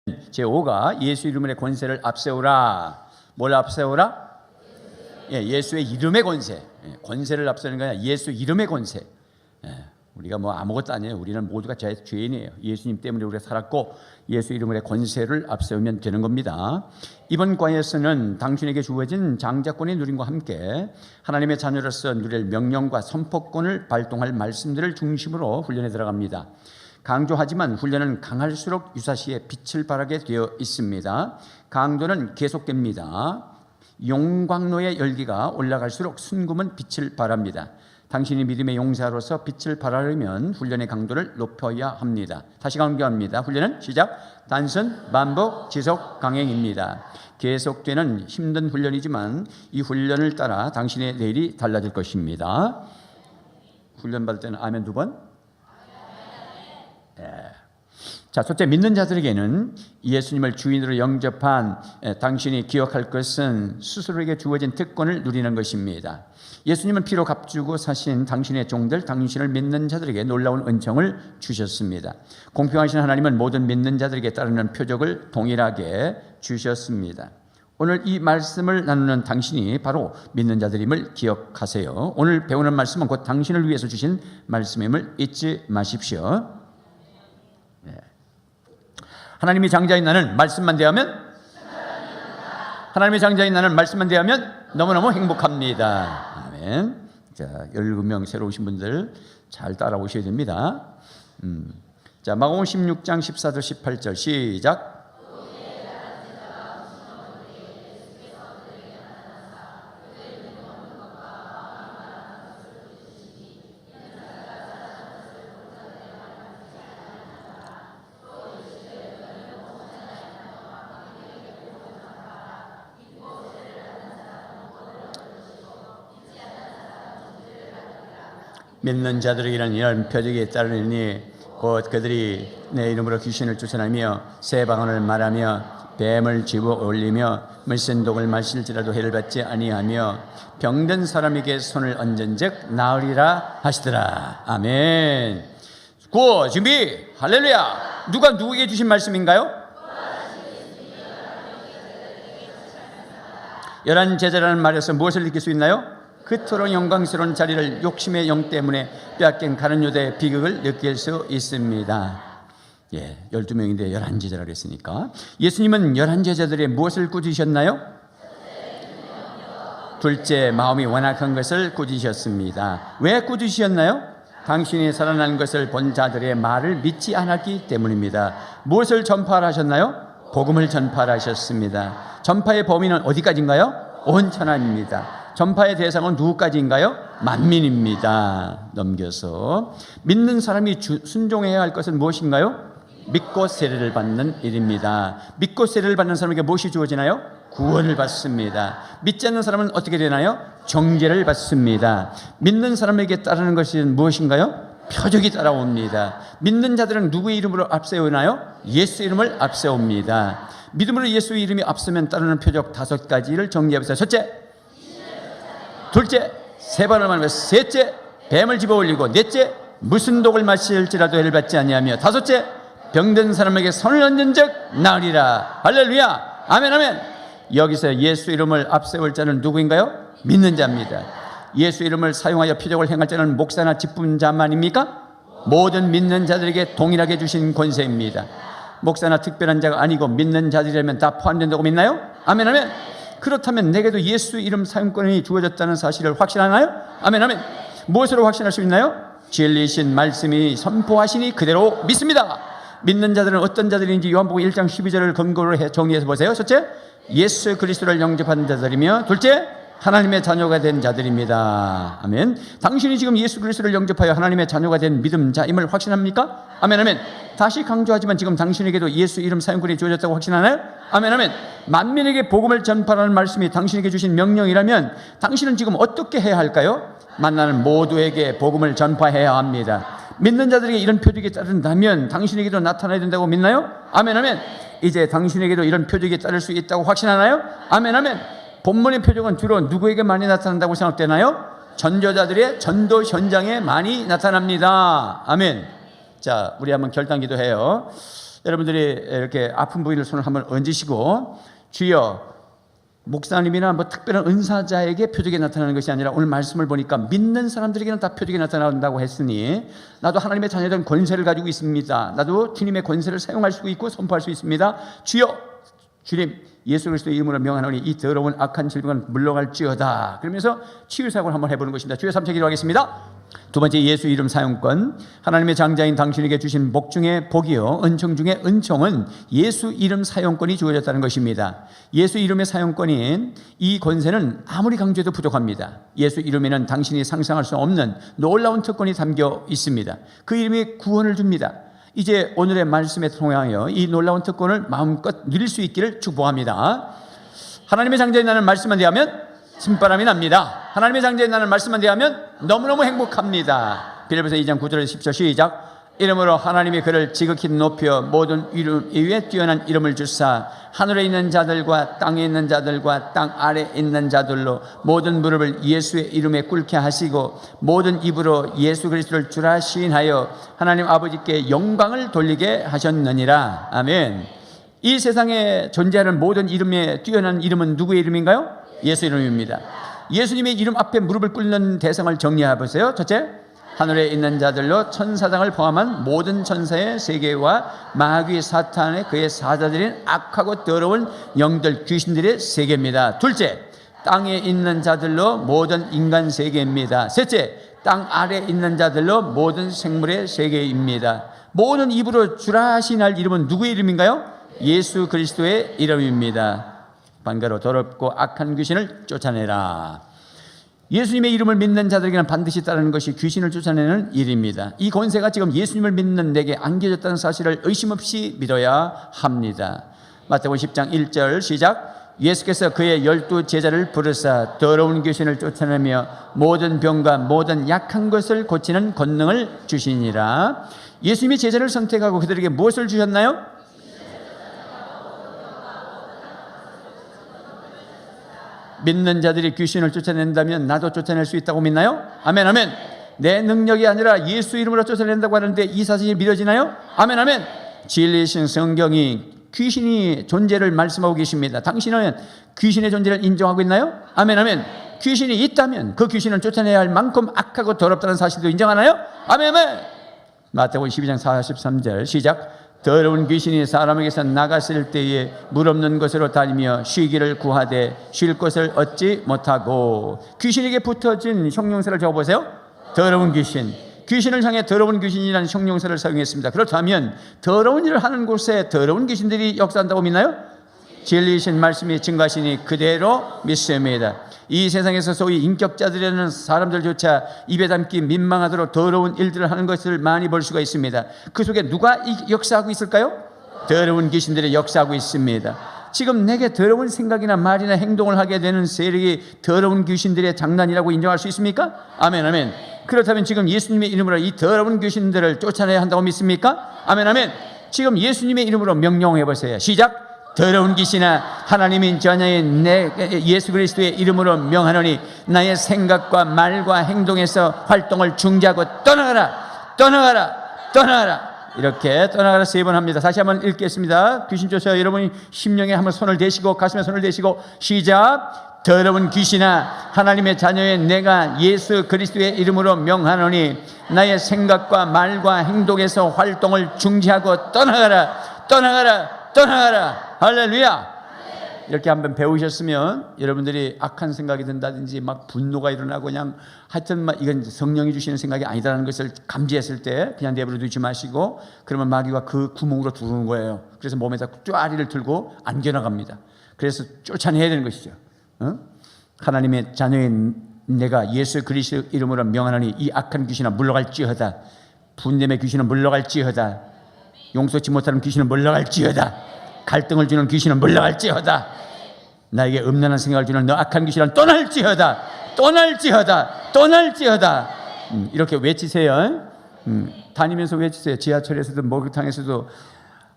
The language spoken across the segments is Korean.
제5가 예수 이름의 권세를 앞세우라. 뭘 앞세우라? 예수의 이름의 권세. 권세를 앞세우는 게 아니라 예수 이름의 권세. 우리가 뭐 아무것도 아니에요. 우리는 모두가 죄인이에요. 예수님 때문에 우리가 살았고 예수 이름의 권세를 앞세우면 되는 겁니다. 이번 과에서는 당신에게 주어진 장자권의 누림과 함께 하나님의 자녀로서 누릴 명령과 선포권을 발동할 말씀들을 중심으로 훈련에 들어갑니다. 강조하지만 훈련은 강할수록 유사시에 빛을 발하게 되어 있습니다. 강도는 계속됩니다. 용광로의 열기가 올라갈수록 순금은 빛을 발합니다. 당신이 믿음의 용사로서 빛을 발하려면 훈련의 강도를 높여야 합니다. 다시 강조합니다. 훈련은 시작, 단순, 반복, 지속, 강행입니다. 계속되는 힘든 훈련이지만 이 훈련을 따라 당신의 내일이 달라질 것입니다. 훈련 받을 때는 아멘 2번. 자, 첫째, 믿는 자들에게는 예수님을 주인으로 영접한 당신이 기억할 것은 스스로에게 주어진 특권을 누리는 것입니다. 예수님은 피로 값주고 사신 당신의 종들, 당신을 믿는 자들에게 놀라운 은총을 주셨습니다. 공평하신 하나님은 모든 믿는 자들에게 따르는 표적을 동일하게 주셨습니다. 오늘 이 말씀을 나누는 당신이 바로 믿는 자들임을 기억하세요. 오늘 배우는 말씀은 곧 당신을 위해서 주신 말씀임을 잊지 마십시오. 하나님이 장자인 나는 말씀만 대하면, 하나님의 장자인 나는 말씀만 대하면 너무너무 행복합니다. 아멘. 자, 17명 새로 오신 분들 잘 따라오셔야 됩니다. 자, 마가복음 16장 14절 18절 시작. 믿는 자들에게는 이런 표적이 따르니 곧 그들이 내 이름으로 귀신을 쫓아내며 새 방언을 말하며 뱀을 집어 올리며 물센 독을 마실지라도 해를 받지 아니하며 병든 사람에게 손을 얹은즉 나으리라 하시더라. 아멘. 구호 준비. 할렐루야. 누가 누구에게 주신 말씀인가요? 11 제자라는 말에서 무엇을 느낄 수 있나요? 그토록 영광스러운 자리를 욕심의 영 때문에 빼앗긴 가룟 유다의 비극을 느낄 수 있습니다. 12명인데 11제자라고 했으니까 예수님은 11제자들의 무엇을 꾸짖으셨나요? 둘째, 마음이 완악한 것을 꾸짖으셨습니다. 왜 꾸짖으셨나요? 당신이 살아난 것을 본 자들의 말을 믿지 않았기 때문입니다. 무엇을 전파하셨나요? 복음을 전파하셨습니다. 전파의 범위는 어디까지인가요? 온 천하입니다. 전파의 대상은 누구까지인가요? 만민입니다. 넘겨서 믿는 사람이 순종해야 할 것은 무엇인가요? 믿고 세례를 받는 일입니다. 믿고 세례를 받는 사람에게 무엇이 주어지나요? 구원을 받습니다. 믿지 않는 사람은 어떻게 되나요? 정죄를 받습니다. 믿는 사람에게 따르는 것이 무엇인가요? 표적이 따라옵니다. 믿는 자들은 누구의 이름으로 앞세우나요? 예수 이름을 앞세웁니다. 믿음으로 예수 이름이 앞서면 따르는 표적 5가지를 정리해보세요. 첫째, 둘째, 세 번을 말하며 셋째, 뱀을 집어 올리고 넷째, 무슨 독을 마실지라도 해를 받지 아니하며 다섯째, 병든 사람에게 손을 얹은즉 나으리라. 할렐루야. 아멘 아멘. 여기서 예수 이름을 앞세울 자는 누구인가요? 믿는 자입니다. 예수 이름을 사용하여 표적을 행할 자는 목사나 직분자만입니까? 모든 믿는 자들에게 동일하게 주신 권세입니다. 목사나 특별한 자가 아니고 믿는 자들이라면 다 포함된다고 믿나요? 아멘 아멘. 그렇다면 내게도 예수 이름 사용권이 주어졌다는 사실을 확신하나요? 아멘 아멘. 무엇으로 확신할 수 있나요? 진리신 말씀이 선포하시니 그대로 믿습니다. 믿는 자들은 어떤 자들인지 요한복음 1장 12절을 근거로 정리해서 보세요. 첫째, 예수 그리스도를 영접한 자들이며 둘째, 하나님의 자녀가 된 자들입니다. 아멘. 당신이 지금 예수 그리스도를 영접하여 하나님의 자녀가 된 믿음자임을 확신합니까? 아멘 아멘. 다시 강조하지만 지금 당신에게도 예수 이름 사용권이 주어졌다고 확신하나요? 아멘 아멘. 만민에게 복음을 전파하는 말씀이 당신에게 주신 명령이라면 당신은 지금 어떻게 해야 할까요? 만나는 모두에게 복음을 전파해야 합니다. 믿는 자들에게 이런 표적이 따른다면 당신에게도 나타나야 된다고 믿나요? 아멘 아멘. 이제 당신에게도 이런 표적이 따를 수 있다고 확신하나요? 아멘 아멘. 본문의 표적은 주로 누구에게 많이 나타난다고 생각되나요? 전도자들의 전도 현장에 많이 나타납니다. 아멘. 자, 우리 한번 결단 기도해요. 여러분들이 이렇게 아픈 부위를 손을 한번 얹으시고, 주여, 목사님이나 뭐 특별한 은사자에게 표적이 나타나는 것이 아니라 오늘 말씀을 보니까 믿는 사람들에게는 다 표적이 나타난다고 했으니, 나도 하나님의 자녀된 권세를 가지고 있습니다. 나도 주님의 권세를 사용할 수 있고 선포할 수 있습니다. 주여, 주님, 예수 그리스도의 이름으로 명하노니 이 더러운 악한 질병은 물러갈지어다. 그러면서 치유사역을 한번 해보는 것입니다. 주여 3차 기도하겠습니다. 두 번째, 예수 이름 사용권. 하나님의 장자인 당신에게 주신 복 중에 복이요 은총 중에 은총은 예수 이름 사용권이 주어졌다는 것입니다. 예수 이름의 사용권인 이 권세는 아무리 강조해도 부족합니다. 예수 이름에는 당신이 상상할 수 없는 놀라운 특권이 담겨 있습니다. 그 이름이 구원을 줍니다. 이제 오늘의 말씀에 통하여 이 놀라운 특권을 마음껏 누릴 수 있기를 축복합니다. 하나님의 장자인 나는 말씀만 대하면 신바람이 납니다. 하나님의 장자인 나는 말씀만 대하면 너무너무 행복합니다. 빌립보서 2장 9절 10절 시작. 이름으로 하나님이 그를 지극히 높여 모든 이름 위에 뛰어난 이름을 주사 하늘에 있는 자들과 땅에 있는 자들과 땅 아래에 있는 자들로 모든 무릎을 예수의 이름에 꿇게 하시고 모든 입으로 예수 그리스도를 주라 시인하여 하나님 아버지께 영광을 돌리게 하셨느니라. 아멘. 이 세상에 존재하는 모든 이름에 뛰어난 이름은 누구의 이름인가요? 예수 이름입니다. 예수님의 이름 앞에 무릎을 꿇는 대상을 정리해 보세요. 첫째, 하늘에 있는 자들로 천사장을 포함한 모든 천사의 세계와 마귀 사탄의 그의 사자들인 악하고 더러운 영들 귀신들의 세계입니다. 둘째, 땅에 있는 자들로 모든 인간 세계입니다. 셋째, 땅 아래에 있는 자들로 모든 생물의 세계입니다. 모든 입으로 주라 하시날 이름은 누구의 이름인가요? 예수 그리스도의 이름입니다. 반가로 더럽고 악한 귀신을 쫓아내라. 예수님의 이름을 믿는 자들에게는 반드시 따르는 것이 귀신을 쫓아내는 일입니다. 이 권세가 지금 예수님을 믿는 내게 안겨졌다는 사실을 의심 없이 믿어야 합니다. 마태복음 10장 1절 시작. 예수께서 그의 12 제자를 부르사 더러운 귀신을 쫓아내며 모든 병과 모든 약한 것을 고치는 권능을 주시니라. 예수님이 제자를 선택하고 그들에게 무엇을 주셨나요? 믿는 자들이 귀신을 쫓아낸다면 나도 쫓아낼 수 있다고 믿나요? 아멘, 아멘. 내 능력이 아니라 예수 이름으로 쫓아낸다고 하는데 이 사실이 믿어지나요? 아멘, 아멘. 진리이신 성경이 귀신이 존재를 말씀하고 계십니다. 당신은 귀신의 존재를 인정하고 있나요? 아멘, 아멘. 귀신이 있다면 그 귀신을 쫓아내야 할 만큼 악하고 더럽다는 사실도 인정하나요? 아멘, 아멘. 마태복음 12장 43절 시작. 더러운 귀신이 사람에게서 나갔을 때에 물 없는 곳으로 다니며 쉬기를 구하되 쉴 곳을 얻지 못하고. 귀신에게 붙어진 형용사를 적어보세요. 더러운 귀신. 귀신을 향해 더러운 귀신이라는 형용사를 사용했습니다. 그렇다면 더러운 일을 하는 곳에 더러운 귀신들이 역사한다고 믿나요? 진리이신 말씀이 증거하시니 그대로 믿습니다. 이 세상에서 소위 인격자들이라는 사람들조차 입에 담기 민망하도록 더러운 일들을 하는 것을 많이 볼 수가 있습니다. 그 속에 누가 역사하고 있을까요? 더러운 귀신들이 역사하고 있습니다. 지금 내게 더러운 생각이나 말이나 행동을 하게 되는 세력이 더러운 귀신들의 장난이라고 인정할 수 있습니까? 아멘, 아멘. 그렇다면 지금 예수님의 이름으로 이 더러운 귀신들을 쫓아내야 한다고 믿습니까? 아멘, 아멘. 지금 예수님의 이름으로 명령해 보세요. 시작. 더러운 귀신아, 하나님인 자녀인 내 예수 그리스도의 이름으로 명하노니 나의 생각과 말과 행동에서 활동을 중지하고 떠나가라, 떠나가라, 떠나가라. 이렇게 떠나가라 3번 합니다. 다시 한번 읽겠습니다. 귀신 쫓아요. 여러분이 심령에 한번 손을 대시고 가슴에 손을 대시고 시작. 더러운 귀신아, 하나님의 자녀의 내가 예수 그리스도의 이름으로 명하노니 나의 생각과 말과 행동에서 활동을 중지하고 떠나가라, 떠나가라, 떠나가라. 할렐루야. 이렇게 한번 배우셨으면 여러분들이 악한 생각이 든다든지 막 분노가 일어나고 그냥 하여튼 막 이건 성령이 주시는 생각이 아니다라는 것을 감지했을 때 그냥 내버려 두지 마시고, 그러면 마귀가 그 구멍으로 들어오는 거예요. 그래서 몸에다 쪼아리를 들고 안겨나갑니다. 그래서 쫓아내야 되는 것이죠. 하나님의 자녀인 내가 예수 그리스도 이름으로 명하노니 이 악한 귀신은 물러갈지어다. 분냄의 귀신은 물러갈지어다. 용서치 못하는 귀신은 물러갈지어다. 갈등을 주는 귀신은 물러갈지어다. 나에게 음란한 생각을 주는 너 악한 귀신은 떠날지어다. 떠날지어다. 떠날지어다. 이렇게 외치세요. 다니면서 외치세요. 지하철에서도 목욕탕에서도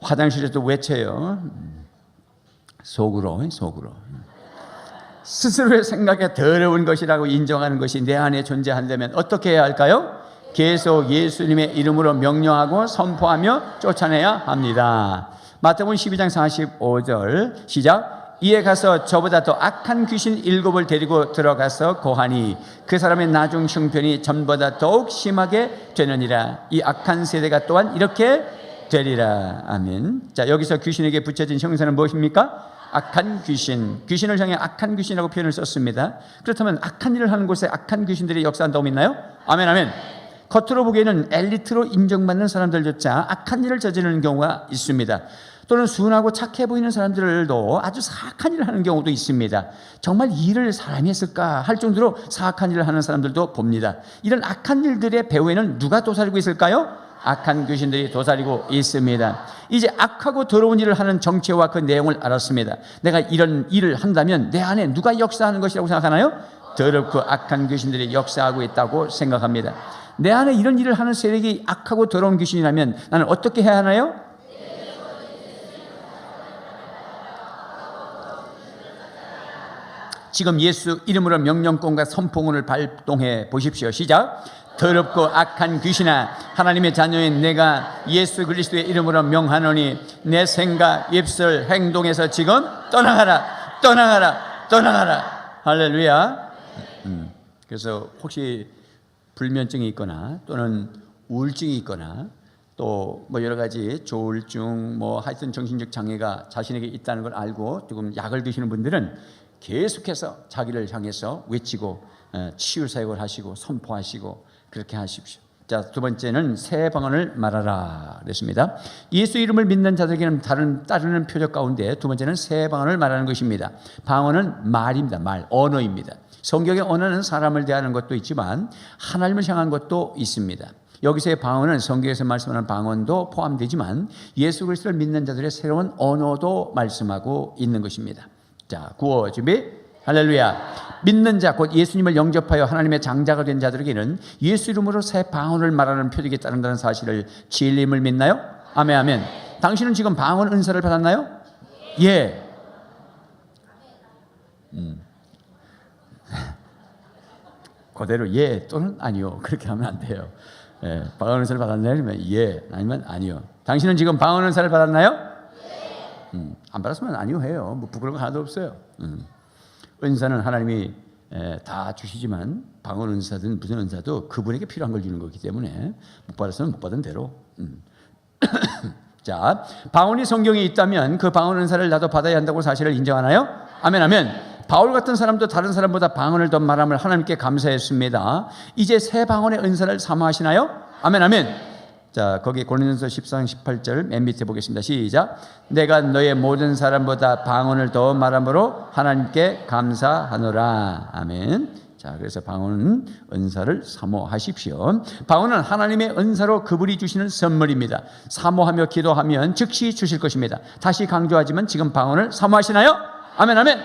화장실에서도 외쳐요. 속으로. 스스로의 생각에 더러운 것이라고 인정하는 것이 내 안에 존재한다면 어떻게 해야 할까요? 계속 예수님의 이름으로 명령하고 선포하며 쫓아내야 합니다. 마태복음 12장 45절 시작. 이에 가서 저보다 더 악한 귀신 7을 데리고 들어가서 고하니 그 사람의 나중 형편이 전보다 더욱 심하게 되느니라. 이 악한 세대가 또한 이렇게 되리라. 아멘. 자, 여기서 귀신에게 붙여진 형사는 무엇입니까? 악한 귀신. 귀신을 향해 악한 귀신이라고 표현을 썼습니다. 그렇다면 악한 일을 하는 곳에 악한 귀신들이 역사한다고 믿나요? 아멘, 아멘. 겉으로 보기에는 엘리트로 인정받는 사람들조차 악한 일을 저지르는 경우가 있습니다. 또는 순하고 착해 보이는 사람들도 아주 사악한 일을 하는 경우도 있습니다. 정말 이 일을 사람이 했을까 할 정도로 사악한 일을 하는 사람들도 봅니다. 이런 악한 일들의 배후에는 누가 도사리고 있을까요? 악한 귀신들이 도사리고 있습니다. 이제 악하고 더러운 일을 하는 정체와 그 내용을 알았습니다. 내가 이런 일을 한다면 내 안에 누가 역사하는 것이라고 생각하나요? 더럽고 악한 귀신들이 역사하고 있다고 생각합니다. 내 안에 이런 일을 하는 세력이 악하고 더러운 귀신이라면 나는 어떻게 해야 하나요? 지금 예수 이름으로 명령권과 선포문을 발동해 보십시오. 시작. 더럽고 악한 귀신아, 하나님의 자녀인 내가 예수 그리스도의 이름으로 명하노니 내 생각, 입술, 행동에서 지금 떠나가라, 떠나가라, 떠나가라. 할렐루야. 그래서 혹시 불면증이 있거나 또는 우울증이 있거나 또 뭐 여러 가지 조울증 뭐 하여튼 정신적 장애가 자신에게 있다는 걸 알고 지금 약을 드시는 분들은 계속해서 자기를 향해서 외치고 치유 사역을 하시고 선포하시고 그렇게 하십시오. 자, 두 번째는 새 방언을 말하라 그랬습니다. 예수 이름을 믿는 자들에게는 따르는 표적 가운데 두 번째는 새 방언을 말하는 것입니다. 방언은 말입니다. 말, 언어입니다. 성경의 언어는 사람을 대하는 것도 있지만 하나님을 향한 것도 있습니다. 여기서의 방언은 성경에서 말씀하는 방언도 포함되지만 예수 그리스도를 믿는 자들의 새로운 언어도 말씀하고 있는 것입니다. 자, 구호 준비. 할렐루야. 믿는 자, 곧 예수님을 영접하여 하나님의 장자가 된 자들에게는 예수 이름으로 새 방언을 말하는 표적이 따른다는 사실을 진리임을 믿나요? 아멘, 아멘. 당신은 지금 방언 은사를 받았나요? 예. 그대로 예 또는 아니요 그렇게 하면 안 돼요. 예, 방언 은사를 받았나요? 그러면 예, 아니면 아니요. 당신은 지금 방언 은사를 받았나요? 안 받았으면 아니요 해요. 뭐 부끄러운 거 하나도 없어요. 은사는 하나님이 다 주시지만 방언 은사든 무슨 은사도 그분에게 필요한 걸 주는 거기 때문에 못 받았으면 못 받은 대로. 자, 방언이 성경에 있다면 그 방언 은사를 나도 받아야 한다고 사실을 인정하나요? 아멘, 아멘. 바울 같은 사람도 다른 사람보다 방언을 더 말함을 하나님께 감사했습니다. 이제 새 방언의 은사를 사모하시나요? 아멘, 아멘. 자, 거기 고린도서 14장 18절 맨 밑에 보겠습니다. 시작. 내가 너의 모든 사람보다 방언을 더 말함으로 하나님께 감사하노라. 아멘. 자, 그래서 방언 은사를 사모하십시오. 방언은 하나님의 은사로 그분이 주시는 선물입니다. 사모하며 기도하면 즉시 주실 것입니다. 다시 강조하지만 지금 방언을 사모하시나요? 아멘, 아멘.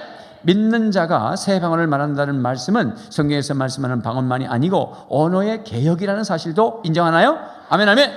믿는 자가 새 방언을 말한다는 말씀은 성경에서 말씀하는 방언만이 아니고 언어의 개혁이라는 사실도 인정하나요? 아멘, 아멘.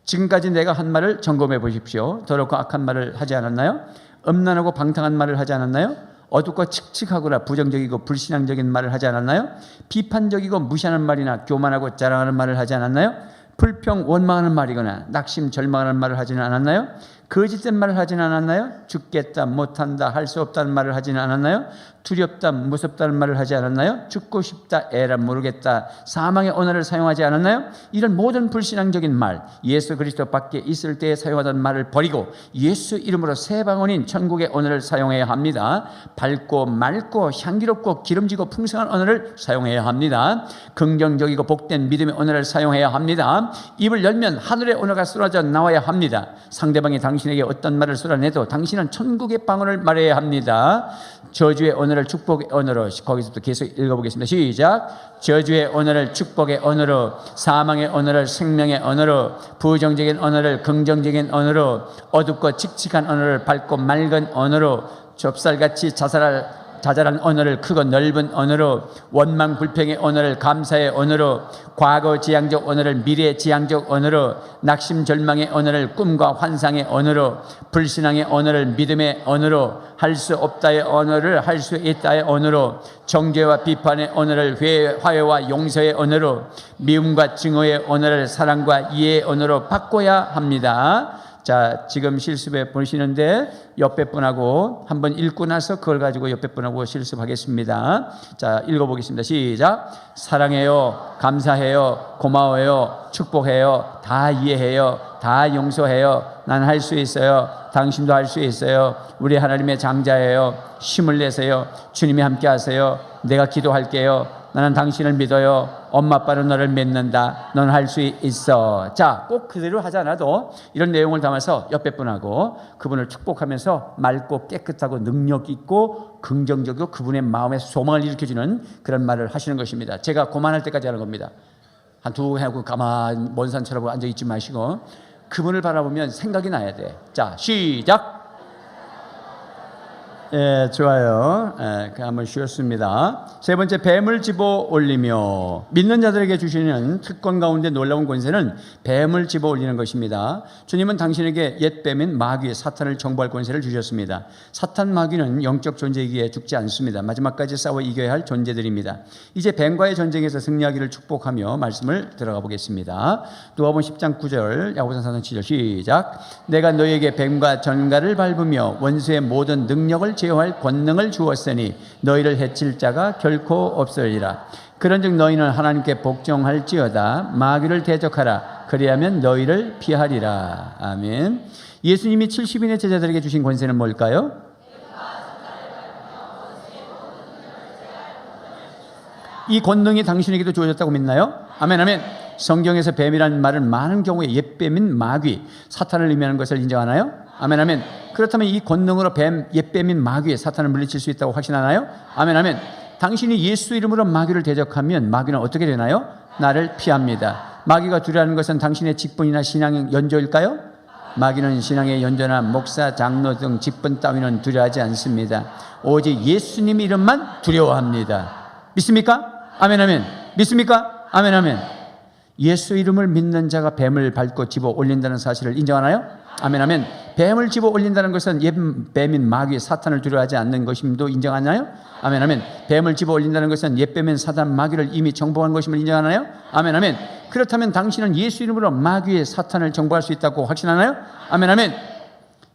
지금까지 내가 한 말을 점검해 보십시오. 더럽고 악한 말을 하지 않았나요? 음란하고 방탕한 말을 하지 않았나요? 어둡고 칙칙하거나 부정적이고 불신앙적인 말을 하지 않았나요? 비판적이고 무시하는 말이나 교만하고 자랑하는 말을 하지 않았나요? 불평 원망하는 말이거나 낙심 절망하는 말을 하지는 않았나요? 거짓된 말을 하지는 않았나요? 죽겠다, 못한다, 할 수 없다는 말을 하지는 않았나요? 두렵다, 무섭다는 말을 하지 않았나요? 죽고 싶다, 에라 모르겠다, 사망의 언어를 사용하지 않았나요? 이런 모든 불신앙적인 말, 예수 그리스도 밖에 있을 때 사용하던 말을 버리고 예수 이름으로 새 방언인 천국의 언어를 사용해야 합니다. 밝고 맑고 향기롭고 기름지고 풍성한 언어를 사용해야 합니다. 긍정적이고 복된 믿음의 언어를 사용해야 합니다. 입을 열면 하늘의 언어가 쏟아져 나와야 합니다. 상대방이 당신에게 어떤 말을 쏟아내도 당신은 천국의 방언을 말해야 합니다. 저주의 언어를 축복의 언어로, 거기서부터 계속 읽어보겠습니다. 시작. 저주의 언어를 축복의 언어로, 사망의 언어를 생명의 언어로, 부정적인 언어를 긍정적인 언어로, 어둡고 칙칙한 언어를 밝고 맑은 언어로, 좁쌀같이 자살할 자잘한 언어를 크고 넓은 언어로, 원망 불평의 언어를 감사의 언어로, 과거 지향적 언어를 미래 지향적 언어로, 낙심 절망의 언어를 꿈과 환상의 언어로, 불신앙의 언어를 믿음의 언어로, 할 수 없다의 언어를 할 수 있다의 언어로, 정죄와 비판의 언어를 화해와 용서의 언어로, 미움과 증오의 언어를 사랑과 이해의 언어로 바꿔야 합니다. 자, 지금 실습해 보시는데 옆에 분하고 한번 읽고 나서 그걸 가지고 옆에 분하고 실습하겠습니다. 자, 읽어보겠습니다. 시작. 사랑해요, 감사해요, 고마워요, 축복해요, 다 이해해요, 다 용서해요, 난 할 수 있어요, 당신도 할 수 있어요, 우리 하나님의 장자예요, 힘을 내세요, 주님이 함께 하세요, 내가 기도할게요, 나는 당신을 믿어요, 엄마 아빠는 너를 믿는다, 넌 할 수 있어. 자, 꼭 그대로 하지 않아도 이런 내용을 담아서 옆에 분하고 그분을 축복하면서 맑고 깨끗하고 능력 있고 긍정적이고 그분의 마음에 소망을 일으켜주는 그런 말을 하시는 것입니다. 제가 고만할 때까지 하는 겁니다. 한 두 해하고 가만 먼 산 쳐다보고 앉아있지 마시고 그분을 바라보면 생각이 나야 돼. 자, 시작. 예, 좋아요. 예, 한번 쉬었습니다. 세 번째, 뱀을 집어 올리며. 믿는 자들에게 주시는 특권 가운데 놀라운 권세는 뱀을 집어 올리는 것입니다. 주님은 당신에게 옛 뱀인 마귀 사탄을 정복할 권세를 주셨습니다. 사탄 마귀는 영적 존재이기에 죽지 않습니다. 마지막까지 싸워 이겨야 할 존재들입니다. 이제 뱀과의 전쟁에서 승리하기를 축복하며 말씀을 들어가 보겠습니다. 누가복음 10장 9절, 야고보서 4장 7절 시작. 내가 너희에게 뱀과 전갈을 밟으며 원수의 모든 능력을 제어할 권능을 주었으니 너희를 해칠 자가 결코 없으리라. 그런즉 너희는 하나님께 복종할지어다. 마귀를 대적하라. 그리하면 너희를 피하리라. 아멘. 예수님이 70인의 제자들에게 주신 권세는 뭘까요? 이 권능이 당신에게도 주어졌다고 믿나요? 아멘, 아멘. 성경에서 뱀이라는 말은 많은 경우에 옛뱀인 마귀, 사탄을 의미하는 것을 인정하나요? 아멘, 아멘. 그렇다면 이 권능으로 옛뱀인 마귀의 사탄을 물리칠 수 있다고 확신하나요? 아멘, 아멘. 당신이 예수 이름으로 마귀를 대적하면 마귀는 어떻게 되나요? 나를 피합니다. 마귀가 두려워하는 것은 당신의 직분이나 신앙의 연조일까요? 마귀는 신앙의 연조나 목사, 장로 등 직분 따위는 두려워하지 않습니다. 오직 예수님 이름만 두려워합니다. 믿습니까? 아멘, 아멘. 믿습니까? 아멘, 아멘. 예수 이름을 믿는 자가 뱀을 밟고 집어 올린다는 사실을 인정하나요? 아멘, 아멘. 뱀을 집어 올린다는 것은 옛 뱀인 마귀 사탄을 두려워하지 않는 것임도 인정하나요? 아멘, 아멘. 뱀을 집어 올린다는 것은 옛 뱀인 사단 마귀를 이미 정복한 것임을 인정하나요? 아멘, 아멘. 그렇다면 당신은 예수 이름으로 마귀의 사탄을 정복할 수 있다고 확신하나요? 아멘, 아멘.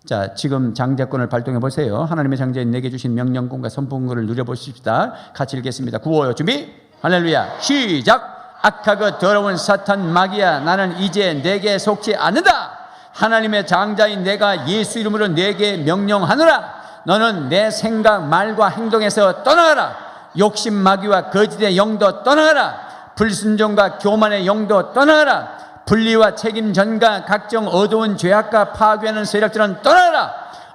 자, 지금 장자권을 발동해 보세요. 하나님의 장자인 내게 주신 명령권과 선포권을 누려보십시다. 같이 읽겠습니다. 구호요. 준비. 할렐루야. 시작. 악하고 더러운 사탄 마귀야, 나는 이제 내게 속지 않는다. 하나님의 장자인 내가 예수 이름으로 내게 명령하노라. 너는 내 생각, 말과 행동에서 떠나가라. 욕심 마귀와 거짓의 영도 떠나가라. 불순종과 교만의 영도 떠나가라. 분리와 책임 전가 각종 어두운 죄악과 파괴하는 세력들은 떠나가라.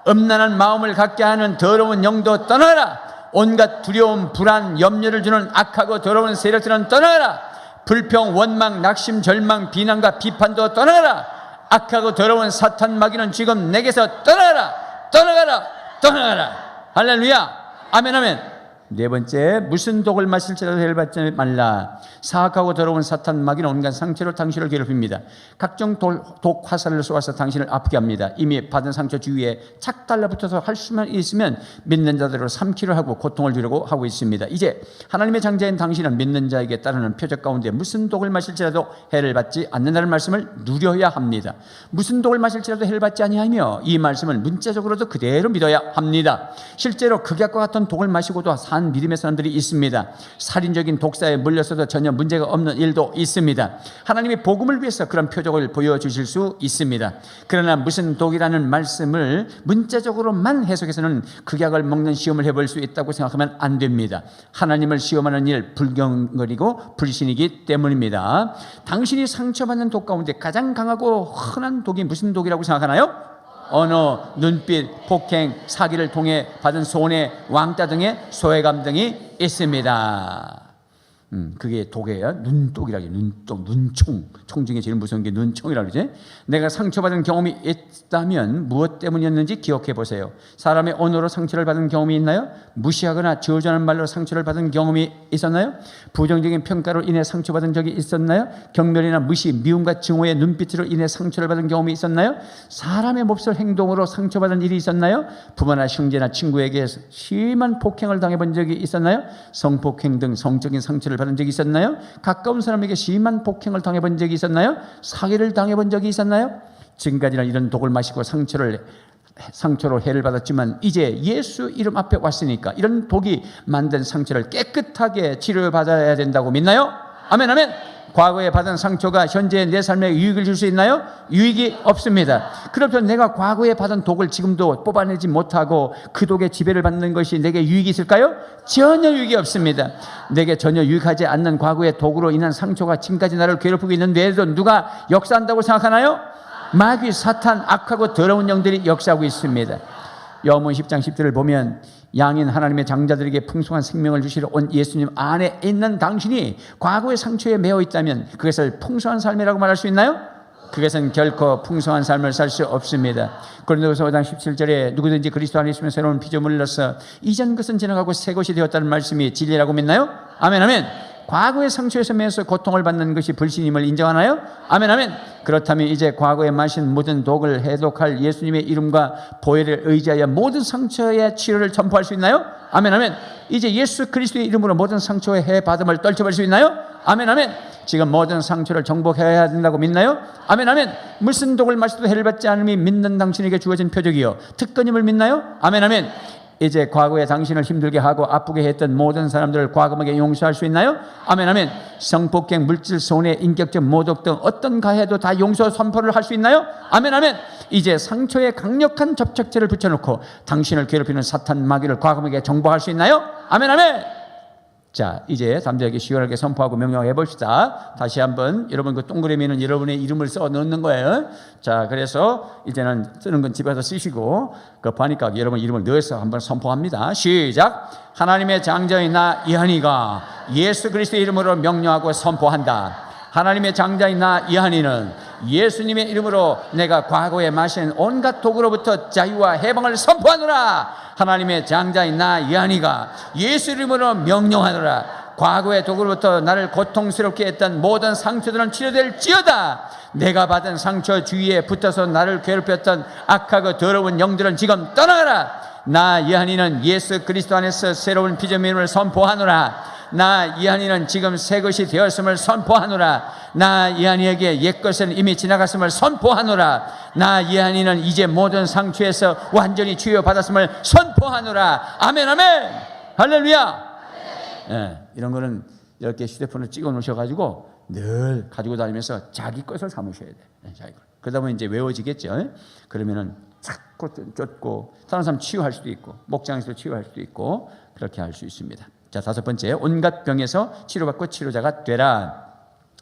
음란한 마음을 갖게 하는 더러운 영도 떠나가라. 온갖 두려움, 불안, 염려를 주는 악하고 더러운 세력들은 떠나가라. 불평, 원망, 낙심, 절망, 비난과 비판도 떠나가라. 악하고 더러운 사탄 마귀는 지금 내게서 떠나가라. 떠나가라. 떠나가라. 할렐루야. 아멘, 아멘. 네 번째, 무슨 독을 마실지라도 해를 받지 말라. 사악하고 더러운 사탄 마귀는 온갖 상처로 당신을 괴롭힙니다. 각종 독 화살을 쏘아서 당신을 아프게 합니다. 이미 받은 상처 주위에 착 달라붙어서 할 수만 있으면 믿는 자대로 삼키려 하고 고통을 주려고 하고 있습니다. 이제 하나님의 장자인 당신은 믿는 자에게 따르는 표적 가운데 무슨 독을 마실지라도 해를 받지 않는다는 말씀을 누려야 합니다. 무슨 독을 마실지라도 해를 받지 아니하며, 이 말씀을 문자적으로도 그대로 믿어야 합니다. 실제로 극약과 같은 독을 마시고도 산 믿음의 사람들이 있습니다. 살인적인 독사에 물렸어도 전혀 문제가 없는 일도 있습니다. 하나님이 복음을 위해서 그런 표적을 보여주실 수 있습니다. 그러나 무슨 독이라는 말씀을 문자적으로만 해석해서는 극약을 먹는 시험을 해볼 수 있다고 생각하면 안 됩니다. 하나님을 시험하는 일 불경거리고 불신이기 때문입니다. 당신이 상처받는 독 가운데 가장 강하고 흔한 독이 무슨 독이라고 생각하나요? 언어, 눈빛, 폭행, 사기를 통해 받은 손해, 왕따 등의 소외감 등이 있습니다. 그게 독이에요. 눈독이라고 해요. 눈독, 눈총. 총 중에 제일 무서운 게 눈총이라고 그러지. 내가 상처받은 경험이 있다면 무엇 때문이었는지 기억해 보세요. 사람의 언어로 상처를 받은 경험이 있나요? 무시하거나 저주하는 말로 상처를 받은 경험이 있었나요? 부정적인 평가로 인해 상처받은 적이 있었나요? 경멸이나 무시, 미움과 증오의 눈빛으로 인해 상처를 받은 경험이 있었나요? 사람의 몹쓸 행동으로 상처받은 일이 있었나요? 부모나 형제나 친구에게 심한 폭행을 당해본 적이 있었나요? 성폭행 등 성적인 상처를 받은 적이 있었나요? 가까운 사람에게 심한 폭행을 당해본 적이 있었나요? 사기를 당해본 적이 있었나요? 지금까지는 이런 독을 마시고 상처로 해를 받았지만 이제 예수 이름 앞에 왔으니까 이런 독이 만든 상처를 깨끗하게 치료받아야 된다고 믿나요? 아멘, 아멘. 과거에 받은 상처가 현재 내 삶에 유익을 줄 수 있나요? 유익이 없습니다. 그렇다면 내가 과거에 받은 독을 지금도 뽑아내지 못하고 그 독의 지배를 받는 것이 내게 유익이 있을까요? 전혀 유익이 없습니다. 내게 전혀 유익하지 않는 과거의 독으로 인한 상처가 지금까지 나를 괴롭히고 있는데도 누가 역사한다고 생각하나요? 마귀, 사탄, 악하고 더러운 영들이 역사하고 있습니다. 요한복음 10장 10절을 보면 양인 하나님의 장자들에게 풍성한 생명을 주시러 온 예수님 안에 있는 당신이 과거의 상처에 매여 있다면 그것을 풍성한 삶이라고 말할 수 있나요? 그것은 결코 풍성한 삶을 살 수 없습니다. 고린도후서 5장 17절에 누구든지 그리스도 안에 있으면 새로운 피조물로서 이전 것은 지나가고 새 것이 되었다는 말씀이 진리라고 믿나요? 아멘, 아멘. 과거의 상처에서 매여서 고통을 받는 것이 불신임을 인정하나요? 아멘, 아멘. 그렇다면 이제 과거에 마신 모든 독을 해독할 예수님의 이름과 보혈을 의지하여 모든 상처의 치료를 전포할 수 있나요? 아멘, 아멘. 이제 예수 그리스도의 이름으로 모든 상처의 해받음을 떨쳐버릴 수 있나요? 아멘, 아멘. 지금 모든 상처를 정복해야 된다고 믿나요? 아멘, 아멘. 무슨 독을 마셔도 해를 받지 않음이 믿는 당신에게 주어진 표적이요 특권임을 믿나요? 아멘, 아멘. 이제 과거에 당신을 힘들게 하고 아프게 했던 모든 사람들을 과감하게 용서할 수 있나요? 아멘, 아멘. 성폭행, 물질 손해, 인격적 모독 등 어떤 가해도 다 용서 선포를 할 수 있나요? 아멘, 아멘. 이제 상처에 강력한 접착제를 붙여놓고 당신을 괴롭히는 사탄 마귀를 과감하게 정복할 수 있나요? 아멘, 아멘. 자, 이제 담대하게 시원하게 선포하고 명령해 봅시다. 다시 한번 여러분 그 동그라미는 여러분의 이름을 써 넣는 거예요. 자, 그래서 이제는 쓰는 건 집에서 쓰시고 급하니까 여러분 이름을 넣어서 한번 선포합니다. 시작. 하나님의 장자인 나 이한이가 예수 그리스도의 이름으로 명령하고 선포한다. 하나님의 장자인 나 이한이는 예수님의 이름으로 내가 과거에 마신 온갖 독으로부터 자유와 해방을 선포하노라. 하나님의 장자인 나 이한이가 예수 이름으로 명령하노라. 과거의 독으로부터 나를 고통스럽게 했던 모든 상처들은 치료될지어다. 내가 받은 상처 주위에 붙어서 나를 괴롭혔던 악하고 더러운 영들은 지금 떠나가라. 나 이한이는 예수 그리스도 안에서 새로운 피조물을 선포하노라. 나 이한이는 지금 새 것이 되었음을 선포하노라. 나 이한이에게 옛 것은 이미 지나갔음을 선포하노라. 나 이한이는 이제 모든 상처에서 완전히 치유받았음을 선포하노라. 아멘, 아멘. 할렐루야. 네, 이런 거는 이렇게 휴대폰을 찍어 놓으셔가지고 늘 가지고 다니면서 자기 것을 삼으셔야 돼. 네, 자기 것. 그러다 보면 이제 외워지겠죠. 그러면은 자꾸 쫓고 다른 사람 치유할 수도 있고 목장에서 치유할 수도 있고 그렇게 할 수 있습니다. 자, 다섯 번째, 온갖 병에서 치료받고 치료자가 되라.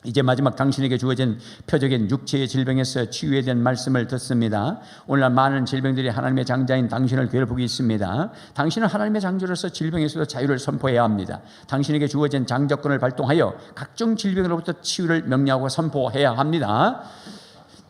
이제 마지막 당신에게 주어진 표적인 육체의 질병에서 치유에 대한 말씀을 듣습니다. 오늘날 많은 질병들이 하나님의 장자인 당신을 괴롭히고 있습니다. 당신은 하나님의 장자로서 질병에서도 자유를 선포해야 합니다. 당신에게 주어진 장자권을 발동하여 각종 질병으로부터 치유를 명령하고 선포해야 합니다.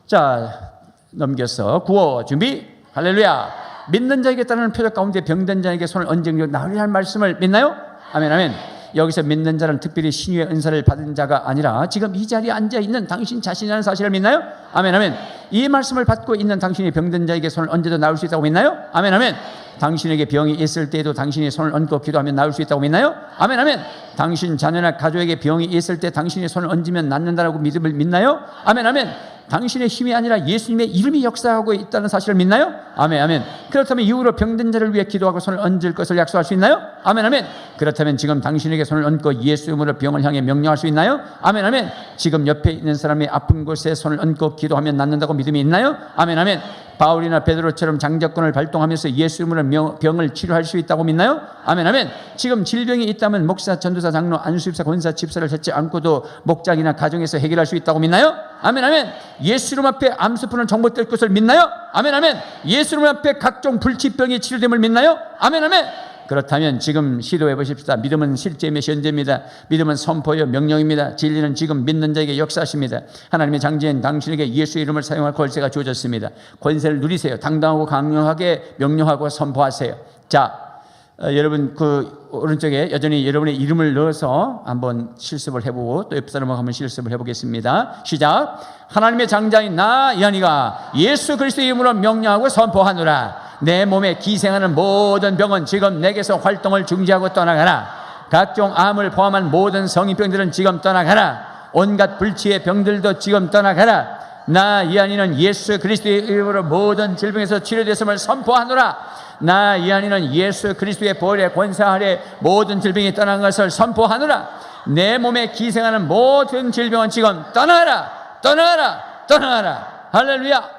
자, 넘겨서 구호 준비. 할렐루야. 믿는 자에게 따르는 표적 가운데 병든 자에게 손을 얹은 나으리 할 말씀을 믿나요? 아멘, 아멘. 여기서 믿는 자는 특별히 신유의 은사를 받은 자가 아니라 지금 이 자리에 앉아있는 당신 자신이라는 사실을 믿나요? 아멘, 아멘. 이 말씀을 받고 있는 당신이 병든 자에게 손을 얹어도 나을 수 있다고 믿나요? 아멘, 아멘. 당신에게 병이 있을 때에도 당신이 손을 얹고 기도하면 나을 수 있다고 믿나요? 아멘, 아멘. 당신 자녀나 가족에게 병이 있을 때 당신이 손을 얹으면 낫는다라고 믿음을 믿나요? 아멘, 아멘. 당신의 힘이 아니라 예수님의 이름이 역사하고 있다는 사실을 믿나요? 아멘, 아멘. 그렇다면 이후로 병든 자를 위해 기도하고 손을 얹을 것을 약속할 수 있나요? 아멘, 아멘. 그렇다면 지금 당신에게 손을 얹고 예수 이름으로 병을 향해 명령할 수 있나요? 아멘, 아멘. 지금 옆에 있는 사람이 아픈 곳에 손을 얹고 기도하면 낫는다고 믿음이 있나요? 아멘, 아멘. 바울이나 베드로처럼 장자권을 발동하면서 예수 이름으로 병을 치료할 수 있다고 믿나요? 아멘, 아멘. 지금 질병이 있다면 목사, 전도사, 장로, 안수입사, 권사, 집사를 찾지 않고도 목장이나 가정에서 해결할 수 있다고 믿나요? 아멘, 아멘. 예수 이름 앞에 암수푸는 정복될 것을 믿나요? 아멘, 아멘. 예수 이름 앞에 각종 불치병이 치료됨을 믿나요? 아멘, 아멘. 그렇다면 지금 시도해 보십시다. 믿음은 실제이며 현재입니다. 믿음은 선포요 명령입니다. 진리는 지금 믿는 자에게 역사하십니다. 하나님의 장지인 당신에게 예수의 이름을 사용할 권세가 주어졌습니다. 권세를 누리세요. 당당하고 강력하게 명령하고 선포하세요. 자, 여러분 그 오른쪽에 여전히 여러분의 이름을 넣어서 한번 실습을 해보고 또 옆 사람하고 한번 실습을 해보겠습니다. 시작. 하나님의 장자인 나 이한이가 예수 그리스도의 이름으로 명령하고 선포하노라. 내 몸에 기생하는 모든 병은 지금 내게서 활동을 중지하고 떠나가라. 각종 암을 포함한 모든 성인병들은 지금 떠나가라. 온갖 불치의 병들도 지금 떠나가라. 나 이한이는 예수 그리스도의 이름으로 모든 질병에서 치료됐음을 선포하노라. 나 이한이는 예수 그리스도의 보혈의 권세 아래 모든 질병이 떠난 것을 선포하노라. 내 몸에 기생하는 모든 질병은 지금 떠나가라. 떠나가라. 떠나가라. 할렐루야.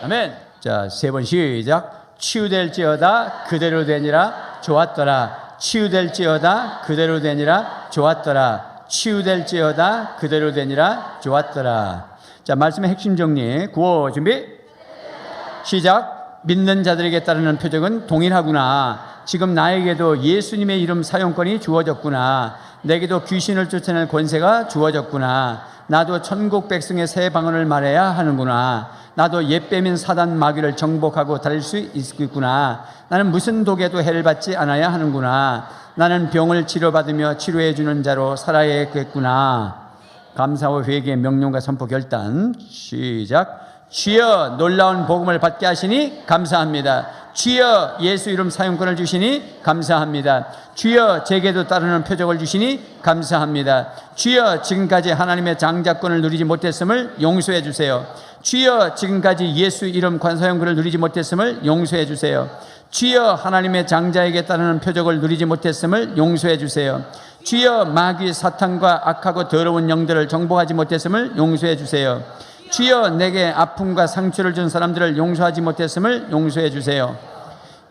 아멘. 자, 세 번 시작. 치유될지어다 그대로 되니라 좋았더라. 치유될지어다 그대로 되니라 좋았더라. 치유될지어다 그대로 되니라 좋았더라. 자, 말씀의 핵심 정리. 구호 준비 시작. 믿는 자들에게 따르는 표적은 동일하구나. 지금 나에게도 예수님의 이름 사용권이 주어졌구나. 내게도 귀신을 쫓아낼 권세가 주어졌구나. 나도 천국 백성의 새 방언을 말해야 하는구나. 나도 옛뱀인 사단 마귀를 정복하고 달릴 수 있겠구나. 나는 무슨 독에도 해를 받지 않아야 하는구나. 나는 병을 치료받으며 치료해 주는 자로 살아야겠구나. 감사와 회개의 명령과 선포 결단. 시작. 주여 놀라운 복음을 받게 하시니 감사합니다. 주여 예수 이름 사용권을 주시니 감사합니다. 주여 제게도 따르는 표적을 주시니 감사합니다. 주여 지금까지 하나님의 장자권을 누리지 못했음을 용서해 주세요. 주여 지금까지 예수 이름 관사용권을 누리지 못했음을 용서해 주세요. 주여 하나님의 장자에게 따르는 표적을 누리지 못했음을 용서해 주세요. 주여 마귀 사탄과 악하고 더러운 영들을 정복하지 못했음을 용서해 주세요. 주여 내게 아픔과 상처를 준 사람들을 용서하지 못했음을 용서해 주세요.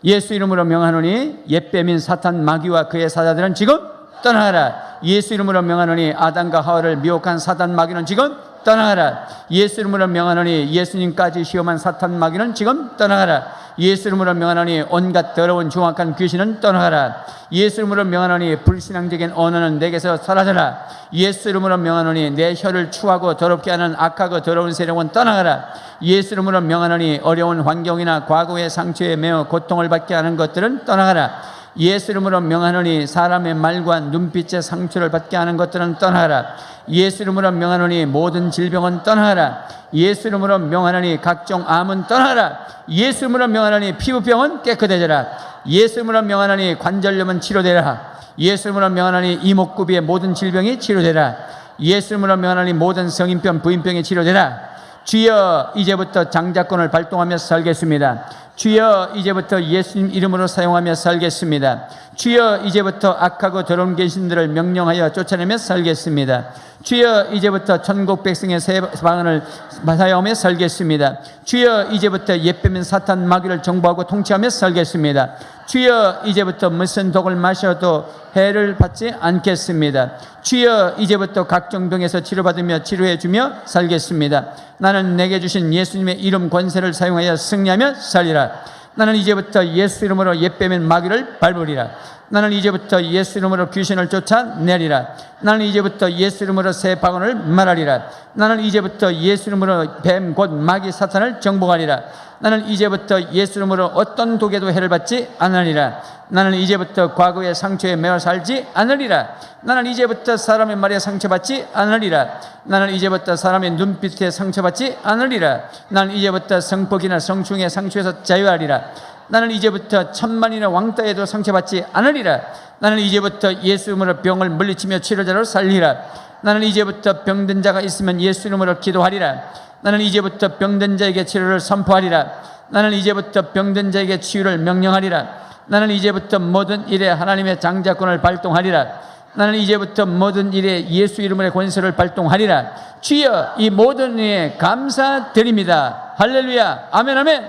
예수 이름으로 명하노니 옛뱀인 사탄 마귀와 그의 사자들은 지금 떠나가라. 예수 이름으로 명하노니 아담과 하와를 미혹한 사탄 마귀는 지금 떠나가라. 예수 이름으로 명하노니 예수님까지 시험한 사탄 마귀는 지금 떠나가라. 예수 이름으로 명하노니 온갖 더러운 중악한 귀신은 떠나가라. 예수 이름으로 명하노니 불신앙적인 언어는 내게서 사라져라. 예수 이름으로 명하노니 내 혀를 추하고 더럽게 하는 악하고 더러운 세력은 떠나가라. 예수 이름으로 명하노니 어려운 환경이나 과거의 상처에 매어 고통을 받게 하는 것들은 떠나가라. 예수 이름으로 명하노니 사람의 말과 눈빛의 상처를 받게 하는 것들은 떠나가라. 예수 이름으로 명하노니 모든 질병은 떠나가라. 예수 이름으로 명하노니 각종 암은 떠나가라. 예수 이름으로 명하노니 피부병은 깨끗해져라. 예수 이름으로 명하노니 관절염은 치료되라. 예수 이름으로 명하노니 이목구비의 모든 질병이 치료되라. 예수 이름으로 명하노니 모든 성인병 부인병이 치료되라. 주여 이제부터 장자권을 발동하며 살겠습니다. 주여 이제부터 예수님 이름으로 사용하며 살겠습니다. 주여 이제부터 악하고 더러운 귀신들을 명령하여 쫓아내며 살겠습니다. 주여 이제부터 천국 백성의 새 방언을 사용하며 살겠습니다. 주여 이제부터 옛뱀인 사탄 마귀를 정복하고 통치하며 살겠습니다. 주여 이제부터 무슨 독을 마셔도 해를 받지 않겠습니다. 주여 이제부터 각종 병에서 치료받으며 치료해 주며 살겠습니다. 나는 내게 주신 예수님의 이름 권세를 사용하여 승리하며 살리라. 나는 이제부터 예수 이름으로 옛뱀인 마귀를 밟으리라. 나는 이제부터 예수 이름으로 귀신을 쫓아내리라. 나는 이제부터 예수 이름으로 새 방언을 말하리라. 나는 이제부터 예수 이름으로 뱀 곧 마귀 사탄을 정복하리라. 나는 이제부터 예수 이름으로 어떤 독에도 해를 받지 않으리라. 나는 이제부터 과거의 상처에 매어 살지 않으리라. 나는 이제부터 사람의 말에 상처받지 않으리라. 나는 이제부터 사람의 눈빛에 상처받지 않으리라. 나는 이제부터 성폭이나 성충의 상처에서 자유하리라. 나는 이제부터 천만이나 왕따에도 상처받지 않으리라. 나는 이제부터 예수 이름으로 병을 물리치며 치료자로 살리라. 나는 이제부터 병든 자가 있으면 예수 이름으로 기도하리라. 나는 이제부터 병든 자에게 치료를 선포하리라. 나는 이제부터 병든 자에게 치유를 명령하리라. 나는 이제부터 모든 일에 하나님의 장자권을 발동하리라. 나는 이제부터 모든 일에 예수 이름의 권세를 발동하리라. 주여 이 모든 일에 감사드립니다. 할렐루야. 아멘 아멘.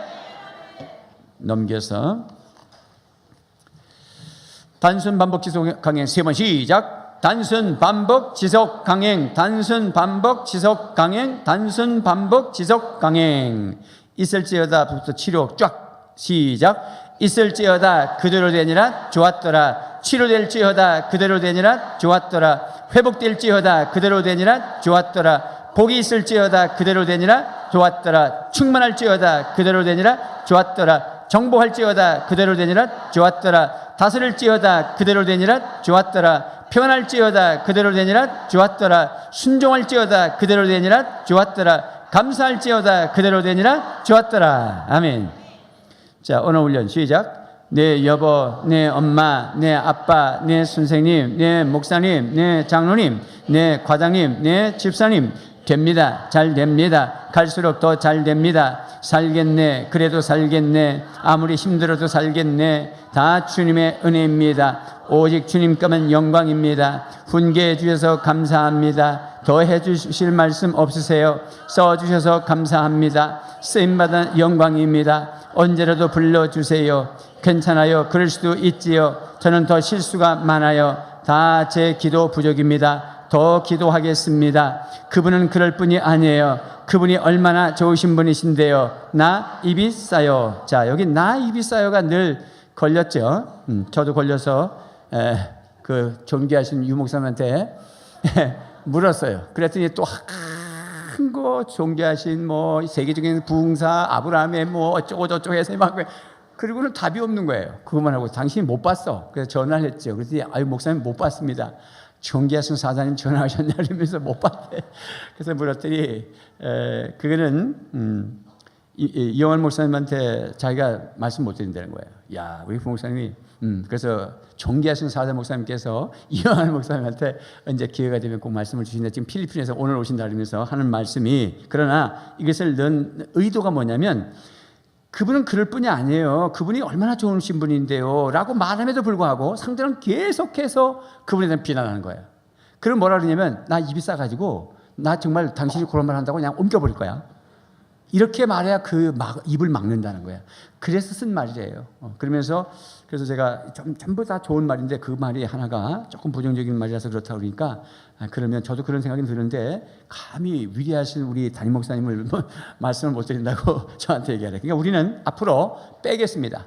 넘겨서 단순 반복 지속 강행 세 번 시작. 단순 반복 지속 강행. 단순 반복 지속 강행. 단순 반복 지속 강행. 있을지어다부터 치료 쫙 시작. 있을지어다 그대로 되니라 좋았더라. 치료될지어다 그대로 되니라 좋았더라. 회복될지어다 그대로 되니라 좋았더라. 복이 있을지어다 그대로 되니라 좋았더라. 충만할지어다 그대로 되니라 좋았더라. 정복할지어다 그대로 되니라 좋았더라. 다스릴지어다 그대로 되니라 좋았더라. 평안할지어다 그대로 되니라 좋았더라. 순종할지어다 그대로 되니라 좋았더라. 감사할지어다 그대로 되니라 좋았더라. 아멘. 자, 오늘 훈련 시작. 내 여보, 내 엄마, 내 아빠, 내 선생님, 내 목사님, 내 장로님, 내 과장님, 내 집사님 됩니다. 잘 됩니다. 갈수록 더 잘 됩니다. 살겠네. 그래도 살겠네. 아무리 힘들어도 살겠네. 다 주님의 은혜입니다. 오직 주님 거면 영광입니다. 훈계해 주셔서 감사합니다. 더 해주실 말씀 없으세요? 써주셔서 감사합니다. 쓰임받은 영광입니다. 언제라도 불러주세요. 괜찮아요. 그럴 수도 있지요. 저는 더 실수가 많아요. 다 제 기도 부족입니다. 더 기도하겠습니다. 그분은 그럴 뿐이 아니에요. 그분이 얼마나 좋으신 분이신데요. 나 입이 싸요. 자, 여기 나 입이 싸요가 늘 걸렸죠. 저도 걸려서 그 존귀하신 유목사님한테 물었어요. 그랬더니 또 큰 거 존귀하신 뭐 세계적인 부흥사 아브라함의 뭐 어쩌고 저쩌고 해서 막 그리고는 답이 없는 거예요. 그것만 하고 당신이 못 봤어. 그래서 전화를 했죠. 그랬더니 아유 목사님 못 봤습니다. 존귀하신 사장님 전화하셨냐 이러면서 못 봤대. 그래서 물었더니 그거는 이영환 목사님한테 자기가 말씀 못 드린다는 거예요. 야, 우리 목사님이 그래서 존귀하신 사장 목사님께서 이영환 목사님한테 언제 기회가 되면 꼭 말씀을 주신다. 지금 필리핀에서 오늘 오신다 그러면서 하는 말씀이, 그러나 이것을 넣은 의도가 뭐냐면 그분은 그럴 뿐이 아니에요. 그분이 얼마나 좋으신 분인데요 라고 말함에도 불구하고 상대는 계속해서 그분에 대한 비난하는 거예요. 그럼 뭐라 그러냐면 나 입이 싸가지고 나 정말 당신이 그런 말 한다고 그냥 옮겨버릴 거야. 이렇게 말해야 그 입을 막는다는 거예요. 그래서 쓴 말이에요. 그래서 제가 전부 다 좋은 말인데 그 말이 하나가 조금 부정적인 말이라서 그렇다 그러니까 그러면 저도 그런 생각이 드는데 감히 위대하신 우리 담임 목사님을 말씀을 못 드린다고 저한테 얘기하래. 그러니까 우리는 앞으로 빼겠습니다.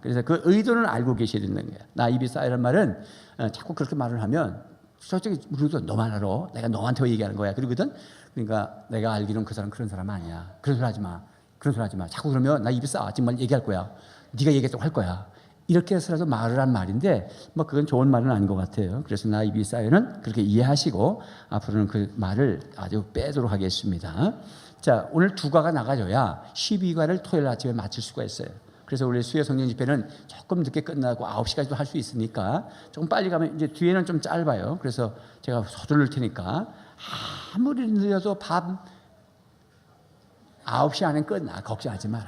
그래서 그 의도는 알고 계셔야 된다는 거예요. 나 입이 싸이란 말은 자꾸 그렇게 말을 하면 솔직히 우리도 너만 알아. 내가 너한테 얘기하는 거야. 그러거든. 그러니까 내가 알기로는 그 사람 그런 사람 아니야. 그런 소리 하지 마. 그런 소리 하지 마. 자꾸 그러면 나 입이 싸. 정말 얘기할 거야. 네가 얘기했다고 할 거야. 이렇게 해서라도 말을 한 말인데 뭐 그건 좋은 말은 아닌 것 같아요. 그래서 나 입이 싸요는 그렇게 이해하시고 앞으로는 그 말을 아주 빼도록 하겠습니다. 자, 오늘 두 과가 나가줘야 12과를 토요일 아침에 마칠 수가 있어요. 그래서 우리 수요 성령 집회는 조금 늦게 끝나고 9시까지도 할 수 있으니까 조금 빨리 가면 이제 뒤에는 좀 짧아요. 그래서 제가 서두를 테니까 아무리 늦어도 밤 9시 안에 끝나. 걱정하지 마라.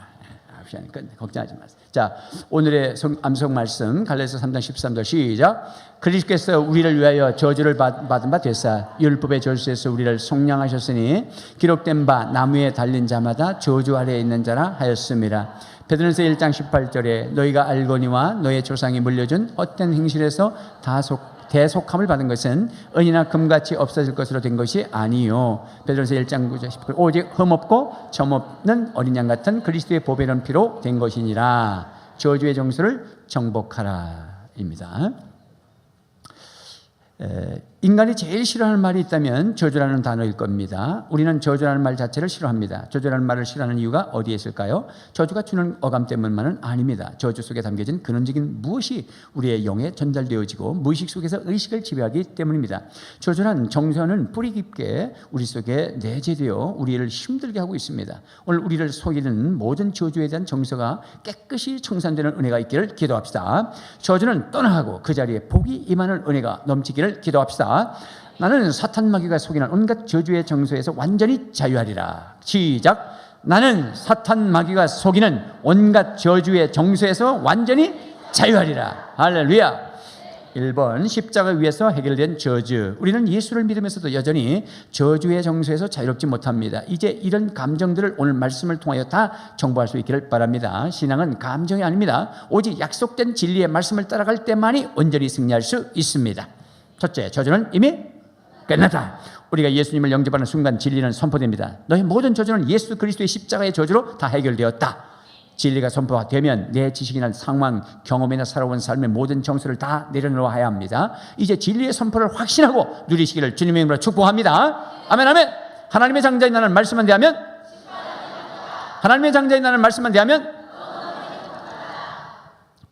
9시 안에 끝나. 걱정하지 마세요. 자, 오늘의 암송 말씀 갈라디아서 3장 13절 시작. 그리스도께서 우리를 위하여 저주를 받은 바 되사 율법의 절수에서 우리를 속량하셨으니 기록된 바 나무에 달린 자마다 저주 아래에 있는 자라 하였습니다. 베드로전서 1장 18절에 너희가 알거니와 너의 조상이 물려준 헛된 행실에서 대속함을 받은 것은 은이나 금같이 없어질 것으로 된 것이 아니요. 베드로전서 1장 9절 19절 오직 흠없고 점없는 어린 양 같은 그리스도의 보배로운 피로 된 것이니라. 저주의 정수를 정복하라 입니다. 인간이 제일 싫어하는 말이 있다면 저주라는 단어일 겁니다. 우리는 저주라는 말 자체를 싫어합니다. 저주라는 말을 싫어하는 이유가 어디에 있을까요? 저주가 주는 어감 때문만은 아닙니다. 저주 속에 담겨진 근원적인 무엇이 우리의 영에 전달되어지고 무의식 속에서 의식을 지배하기 때문입니다. 저주란 정서는 뿌리 깊게 우리 속에 내재되어 우리를 힘들게 하고 있습니다. 오늘 우리를 속이는 모든 저주에 대한 정서가 깨끗이 청산되는 은혜가 있기를 기도합시다. 저주는 떠나가고 그 자리에 복이 임하는 은혜가 넘치기를 기도합시다. 나는 사탄 마귀가 속이는 온갖 저주의 정서에서 완전히 자유하리라. 시작. 나는 사탄 마귀가 속이는 온갖 저주의 정서에서 완전히 자유하리라. 할렐루야. 1번 십자가 위에서 해결된 저주. 우리는 예수를 믿으면서도 여전히 저주의 정서에서 자유롭지 못합니다. 이제 이런 감정들을 오늘 말씀을 통하여 다 정복할 수 있기를 바랍니다. 신앙은 감정이 아닙니다. 오직 약속된 진리의 말씀을 따라갈 때만이 온전히 승리할 수 있습니다. 첫째, 저주는 이미 끝났다. 우리가 예수님을 영접하는 순간 진리는 선포됩니다. 너희 모든 저주는 예수 그리스도의 십자가의 저주로 다 해결되었다. 진리가 선포되면 내 지식이나 상황, 경험이나 살아온 삶의 모든 정서를 다 내려놓아야 합니다. 이제 진리의 선포를 확신하고 누리시기를 주님의 이름으로 축복합니다. 아멘, 아멘. 하나님의 장자인 나는 말씀만 대하면, 하나님의 장자인 나는 말씀만 대하면,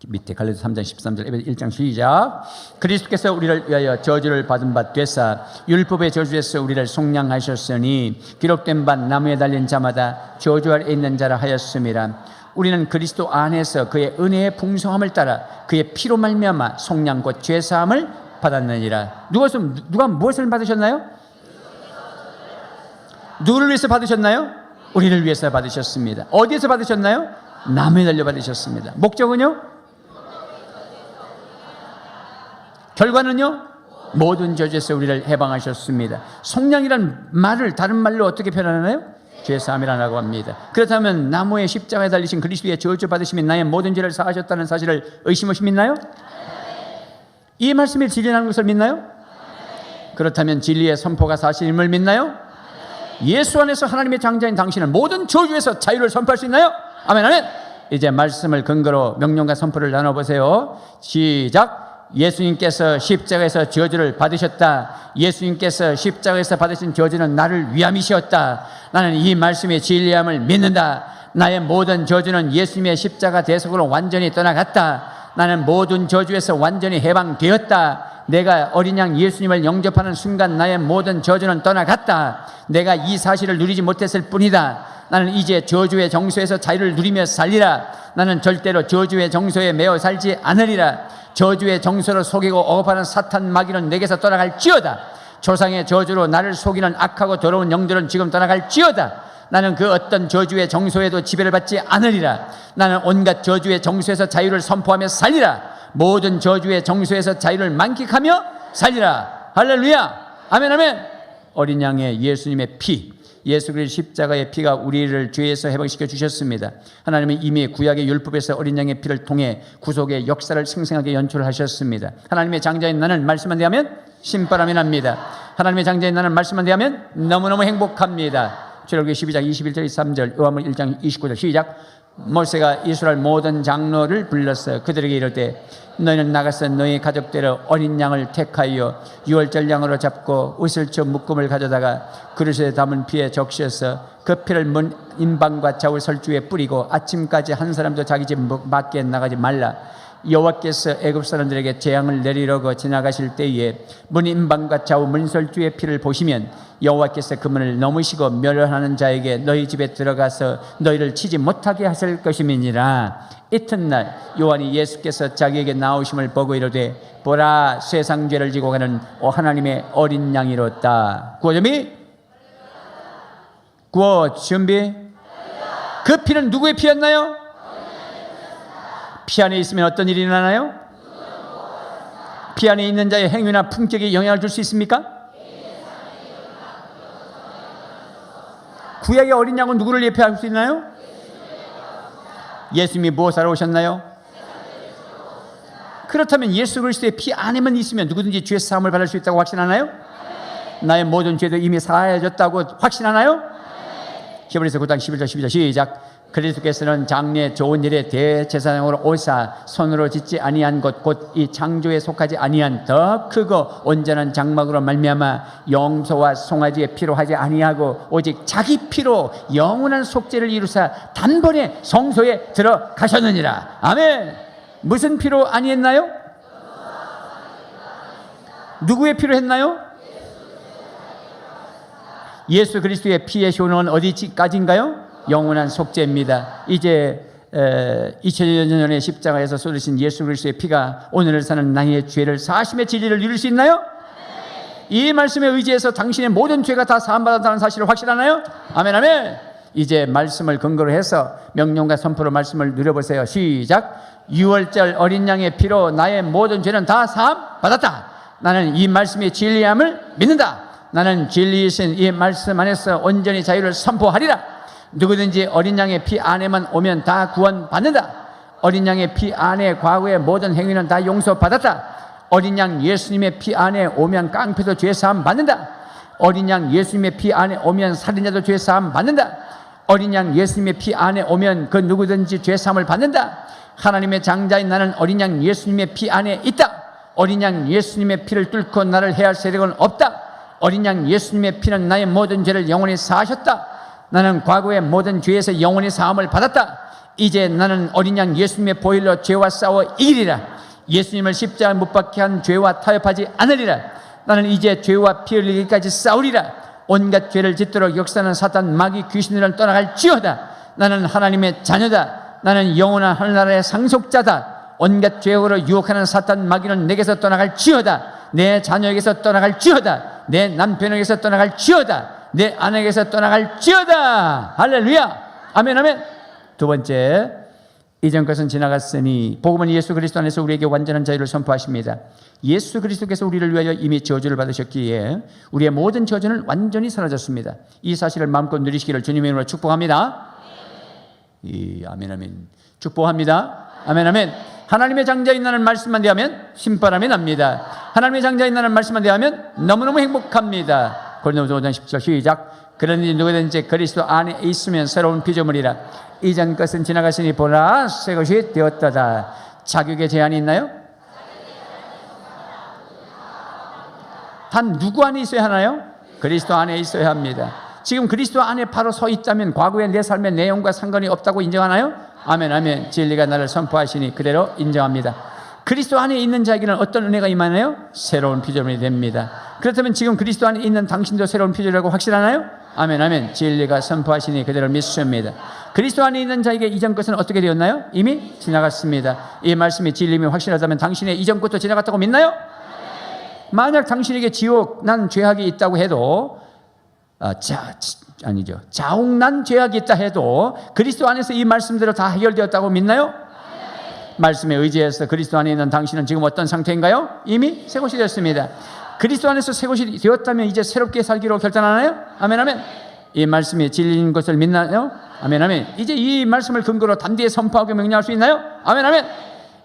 밑에 갈라디아서 3장 13절, 에베소 1장 시작. 그리스도께서 우리를 위하여 저주를 받은 바 되사 율법의 저주에서 우리를 속량하셨으니 기록된 바 나무에 달린 자마다 저주 아래 있는 자라 하였음이라. 우리는 그리스도 안에서 그의 은혜의 풍성함을 따라 그의 피로 말미암아 속량 곧 죄사함을 받았느니라. 누가 무엇을 받으셨나요? 누구를 위해서 받으셨나요? 우리를 위해서 받으셨습니다. 어디에서 받으셨나요? 나무에 달려 받으셨습니다. 목적은요? 결과는요? 모든 저주에서 우리를 해방하셨습니다. 속량이란 말을 다른 말로 어떻게 표현하나요? 죄사함이라고 합니다. 그렇다면 나무의 십자가에 달리신 그리스도의 저주 받으심이 나의 모든 죄를 사하셨다는 사실을 의심없이 믿나요? 이 말씀이 진리라는 것을 믿나요? 그렇다면 진리의 선포가 사실임을 믿나요? 예수 안에서 하나님의 장자인 당신은 모든 저주에서 자유를 선포할 수 있나요? 아멘, 아멘. 이제 말씀을 근거로 명령과 선포를 나눠보세요. 시작. 예수님께서 십자가에서 저주를 받으셨다. 예수님께서 십자가에서 받으신 저주는 나를 위함이시었다. 나는 이 말씀의 진리함을 믿는다. 나의 모든 저주는 예수님의 십자가 대속으로 완전히 떠나갔다. 나는 모든 저주에서 완전히 해방되었다. 내가 어린 양 예수님을 영접하는 순간 나의 모든 저주는 떠나갔다. 내가 이 사실을 누리지 못했을 뿐이다. 나는 이제 저주의 정소에서 자유를 누리며 살리라. 나는 절대로 저주의 정소에 매어 살지 않으리라. 저주의 정서를 속이고 억압하는 사탄 마귀는 내게서 떠나갈지어다. 조상의 저주로 나를 속이는 악하고 더러운 영들은 지금 떠나갈지어다. 나는 그 어떤 저주의 정소에도 지배를 받지 않으리라. 나는 온갖 저주의 정소에서 자유를 선포하며 살리라. 모든 저주의 정소에서 자유를 만끽하며 살리라. 할렐루야. 아멘, 아멘. 어린 양의 예수님의 피, 예수 그리스도 십자가의 피가 우리를 죄에서 해방시켜 주셨습니다. 하나님은 이미 구약의 율법에서 어린 양의 피를 통해 구속의 역사를 생생하게 연출하셨습니다. 하나님의 장자인 나는 말씀만 대하면 신바람이 납니다. 하나님의 장자인 나는 말씀만 대하면 너무너무 행복합니다. 출애굽기 12장 21절 23절, 요한복음 1장 29절 시작. 모세가 이스라엘 모든 장로를 불렀어. 그들에게 이르되 너희는 나가서 너희 가족대로 어린 양을 택하여 유월절 양으로 잡고 으슬쳐 묶음을 가져다가 그릇에 담은 피에 적셔서 그 피를 문 인방과 좌우 설주에 뿌리고 아침까지 한 사람도 자기 집 밖에 나가지 말라. 여호와께서 애굽 사람들에게 재앙을 내리려고 지나가실 때에 문 인방과 좌우 문설주의 피를 보시면 여호와께서 그 문을 넘으시고 멸하는 자에게 너희 집에 들어가서 너희를 치지 못하게 하실 것임이니라. 이튿날 요한이 예수께서 자기에게 나오심을 보고 이르되 보라, 세상 죄를 지고 가는 하나님의 어린 양이로다. 구호 준비. 그 피는 누구의 피였나요? 피 안에 있으면 어떤 일이 일어나나요? 피 안에 있는 자의 행위나 품격에 영향을 줄 수 있습니까? 구약의 어린 양은 누구를 예표할 수 있나요? 예수님이 무엇하러 오셨나요? 그렇다면 예수 그리스도의 피 안에만 있으면 누구든지 죄 사함을 받을 수 있다고 확신하나요? 나의 모든 죄도 이미 사하여졌다고 확신하나요? 히브리서 9장 11절 12절 시작. 그리스도께서는 장래 좋은 일에 대제사장으로 오사 손으로 짓지 아니한 것 곧 이 창조에 속하지 아니한 더 크고 온전한 장막으로 말미암아 염소와 송아지의 피로 하지 아니하고 오직 자기 피로 영원한 속죄를 이루사 단번에 성소에 들어가셨느니라. 아멘. 무슨 피로 아니했나요? 누구의 피로 했나요? 예수 그리스도의 피의 효능은 어디까지인가요? 영원한 속죄입니다. 이제 2000년 전에 십자가에서 쏟으신 예수 그리스도의 피가 오늘을 사는 나의 죄를 사하심의 진리를 이룰 수 있나요? 이 말씀에 의지해서 당신의 모든 죄가 다 사함받았다는 사실을 확신하나요? 아멘, 아멘. 이제 말씀을 근거로 해서 명령과 선포로 말씀을 누려보세요. 시작. 유월절 어린 양의 피로 나의 모든 죄는 다 사함받았다. 나는 이 말씀의 진리함을 믿는다. 나는 진리이신 이 말씀 안에서 온전히 자유를 선포하리라. 누구든지 어린 양의 피 안에만 오면 다 구원받는다. 어린 양의 피 안에 과거의 모든 행위는 다 용서받았다. 어린 양 예수님의 피 안에 오면 깡패도 죄사함 받는다. 어린 양 예수님의 피 안에 오면 살인자도 죄사함 받는다. 어린 양 예수님의 피 안에 오면 그 누구든지 죄사함을 받는다. 하나님의 장자인 나는 어린 양 예수님의 피 안에 있다. 어린 양 예수님의 피를 뚫고 나를 해할 세력은 없다. 어린 양 예수님의 피는 나의 모든 죄를 영원히 사하셨다. 나는 과거의 모든 죄에서 영원히 사함을 받았다. 이제 나는 어린 양 예수님의 보혈로 죄와 싸워 이기리라. 예수님을 십자가에 못 박게 한 죄와 타협하지 않으리라. 나는 이제 죄와 피 흘리기까지 싸우리라. 온갖 죄를 짓도록 역사하는 사탄 마귀 귀신들은 떠나갈지어다. 나는 하나님의 자녀다. 나는 영원한 하늘나라의 상속자다. 온갖 죄악으로 유혹하는 사탄 마귀는 내게서 떠나갈지어다. 내 자녀에게서 떠나갈지어다. 내 남편에게서 떠나갈지어다. 내 아내에게서 떠나갈지어다. 할렐루야. 아멘 아멘. 두 번째, 이전 것은 지나갔으니 복음은 예수 그리스도 안에서 우리에게 완전한 자유를 선포하십니다. 예수 그리스도께서 우리를 위하여 이미 저주를 받으셨기에 우리의 모든 저주는 완전히 사라졌습니다. 이 사실을 마음껏 누리시기를 주님의 이름으로 축복합니다. 아멘 아멘. 축복합니다. 아멘 아멘. 하나님의 장자인 나는 말씀만 대하면 신바람이 납니다. 하나님의 장자인 나는 말씀만 대하면 너무너무 행복합니다. 고린도전서 5장 17절 시작. 그러니 누구든지 그리스도 안에 있으면 새로운 피조물이라. 이전 것은 지나갔으니 보라 새 것이 되었다다. 자격에 제한이 있나요? 단 누구 안에 있어야 하나요? 그리스도 안에 있어야 합니다. 지금 그리스도 안에 바로 서 있다면 과거의 내 삶의 내용과 상관이 없다고 인정하나요? 아멘 아멘. 진리가 나를 선포하시니 그대로 인정합니다. 그리스도 안에 있는 자에게는 어떤 은혜가 임하나요? 새로운 피조물이 됩니다. 그렇다면 지금 그리스도 안에 있는 당신도 새로운 피조물이라고 확실하나요? 아멘 아멘. 진리가 선포하시니 그대로 믿습니다. 그리스도 안에 있는 자에게 이전 것은 어떻게 되었나요? 이미 지나갔습니다. 이 말씀이 진리임이 확실하다면 당신의 이전 것도 지나갔다고 믿나요? 만약 당신에게 지옥 난 죄악이 있다고 해도 자옥난 죄악이 있다 해도 그리스도 안에서 이 말씀대로 다 해결되었다고 믿나요? 말씀에 의지해서 그리스도 안에 있는 당신은 지금 어떤 상태인가요? 이미 새 것이 되었습니다. 그리스도 안에서 새 것이 되었다면 이제 새롭게 살기로 결단하나요? 아멘 아멘. 이 말씀이 진리인 것을 믿나요? 아멘 아멘. 이제 이 말씀을 근거로 담대히 선포하고 명령할 수 있나요? 아멘 아멘.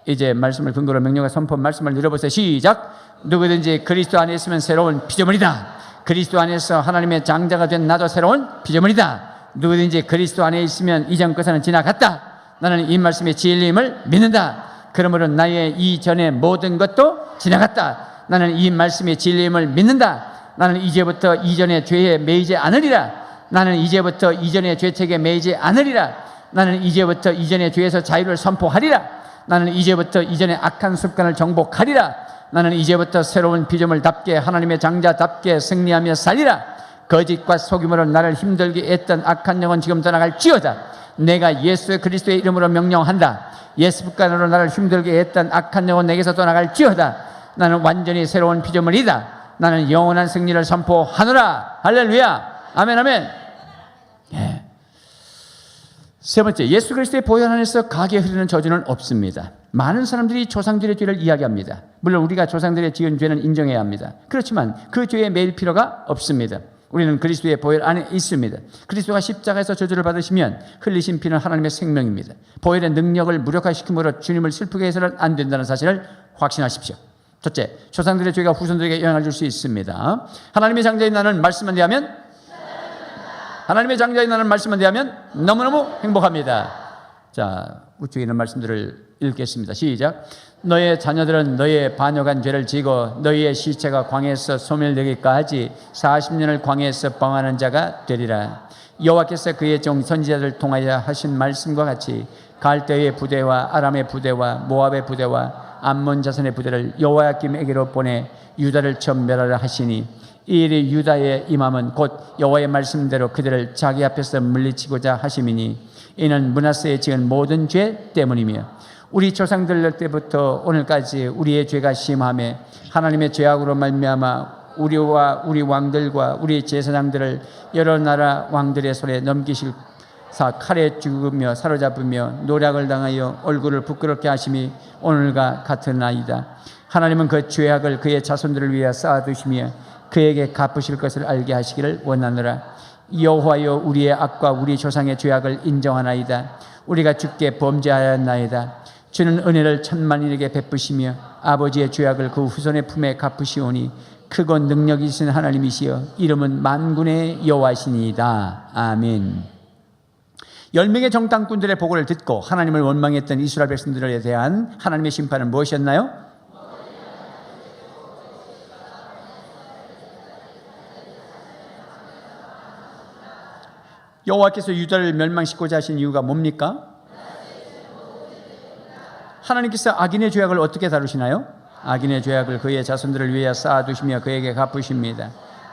이제 말씀을 근거로 명령과 선포 말씀을 늘어보세요. 시작. 누구든지 그리스도 안에 있으면 새로운 피조물이다. 그리스도 안에서 하나님의 장자가 된 나도 새로운 피조물이다. 누구든지 그리스도 안에 있으면 이전 것은 지나갔다. 나는 이 말씀의 진리임을 믿는다. 그러므로 나의 이전의 모든 것도 지나갔다. 나는 이 말씀의 진리임을 믿는다. 나는 이제부터 이전의 죄에 매이지 않으리라. 나는 이제부터 이전의 죄책에 매이지 않으리라. 나는 이제부터 이전의 죄에서 자유를 선포하리라. 나는 이제부터 이전의 악한 습관을 정복하리라. 나는 이제부터 새로운 피조물답게 하나님의 장자답게 승리하며 살리라. 거짓과 속임으로 나를 힘들게 했던 악한 영은 지금 떠나갈지어다. 내가 예수 그리스도의 이름으로 명령한다. 예수 습관으로 나를 힘들게 했던 악한 영은 내게서 떠나갈지어다. 나는 완전히 새로운 피조물이다. 나는 영원한 승리를 선포하노라. 할렐루야. 아멘 아멘. 예. 세 번째, 예수 그리스도의 보혈 안에서 가게 흐르는 저주는 없습니다. 많은 사람들이 조상들의 죄를 이야기합니다. 물론 우리가 조상들의 지은 죄는 인정해야 합니다. 그렇지만 그 죄에 매일 필요가 없습니다. 우리는 그리스도의 보혈 안에 있습니다. 그리스도가 십자가에서 저주를 받으시면 흘리신 피는 하나님의 생명입니다. 보혈의 능력을 무력화시킴으로 주님을 슬프게 해서는 안 된다는 사실을 확신하십시오. 첫째, 조상들의 죄가 후손들에게 영향을 줄 수 있습니다. 하나님의 장자인 나는 말씀만 대하면 너무너무 행복합니다. 자, 우측에 있는 말씀들을 읽겠습니다. 시작. 너의 자녀들은 너의 반역한 죄를 지고 너희의 시체가 광야에서 소멸되기까지 40년을 광야에서 방황하는 자가 되리라. 여호와께서 그의 종 선지자들 통하여 하신 말씀과 같이 갈대의 부대와 아람의 부대와 모압의 부대와 암몬 자손의 부대를 여호야김에게로 보내 유다를 전멸하라 하시니 이 일이 유다의 임함은 곧 여호와의 말씀대로 그들을 자기 앞에서 물리치고자 하심이니 이는 므낫세에 지은 모든 죄 때문이며 우리 조상들 때부터 오늘까지 우리의 죄가 심하며 하나님의 죄악으로 말미암아 우리와 우리 왕들과 우리 제사장들을 여러 나라 왕들의 손에 넘기실 칼에 죽으며 사로잡으며 노략을 당하여 얼굴을 부끄럽게 하심이 오늘과 같으나이다. 하나님은 그 죄악을 그의 자손들을 위하여 쌓아두시며 그에게 갚으실 것을 알게 하시기를 원하노라. 여호와여 우리의 악과 우리 조상의 죄악을 인정하나이다. 우리가 주께 범죄하였나이다. 주는 은혜를 천만인에게 베푸시며 아버지의 죄악을 그 후손의 품에 갚으시오니 크고 능력이신 하나님이시여 이름은 만군의 여호와시니이다. 아멘. 10명의 정탐꾼들의 보고를 듣고 하나님을 원망했던 이스라엘 백성들에 대한 하나님의 심판은 무엇이었나요? 여호와께서 유다를 멸망시키고자 하신 이유가 뭡니까? 하나님께서 악인의 죄악을 어떻게 다루시나요? 악인의 죄악을 그의 자손들을 위해 쌓아두시며 그에게 갚으십니다.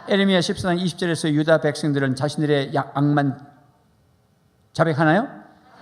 에레미야 14장 20절에서 유다 백성들은 자신들의 악만 자백하나요?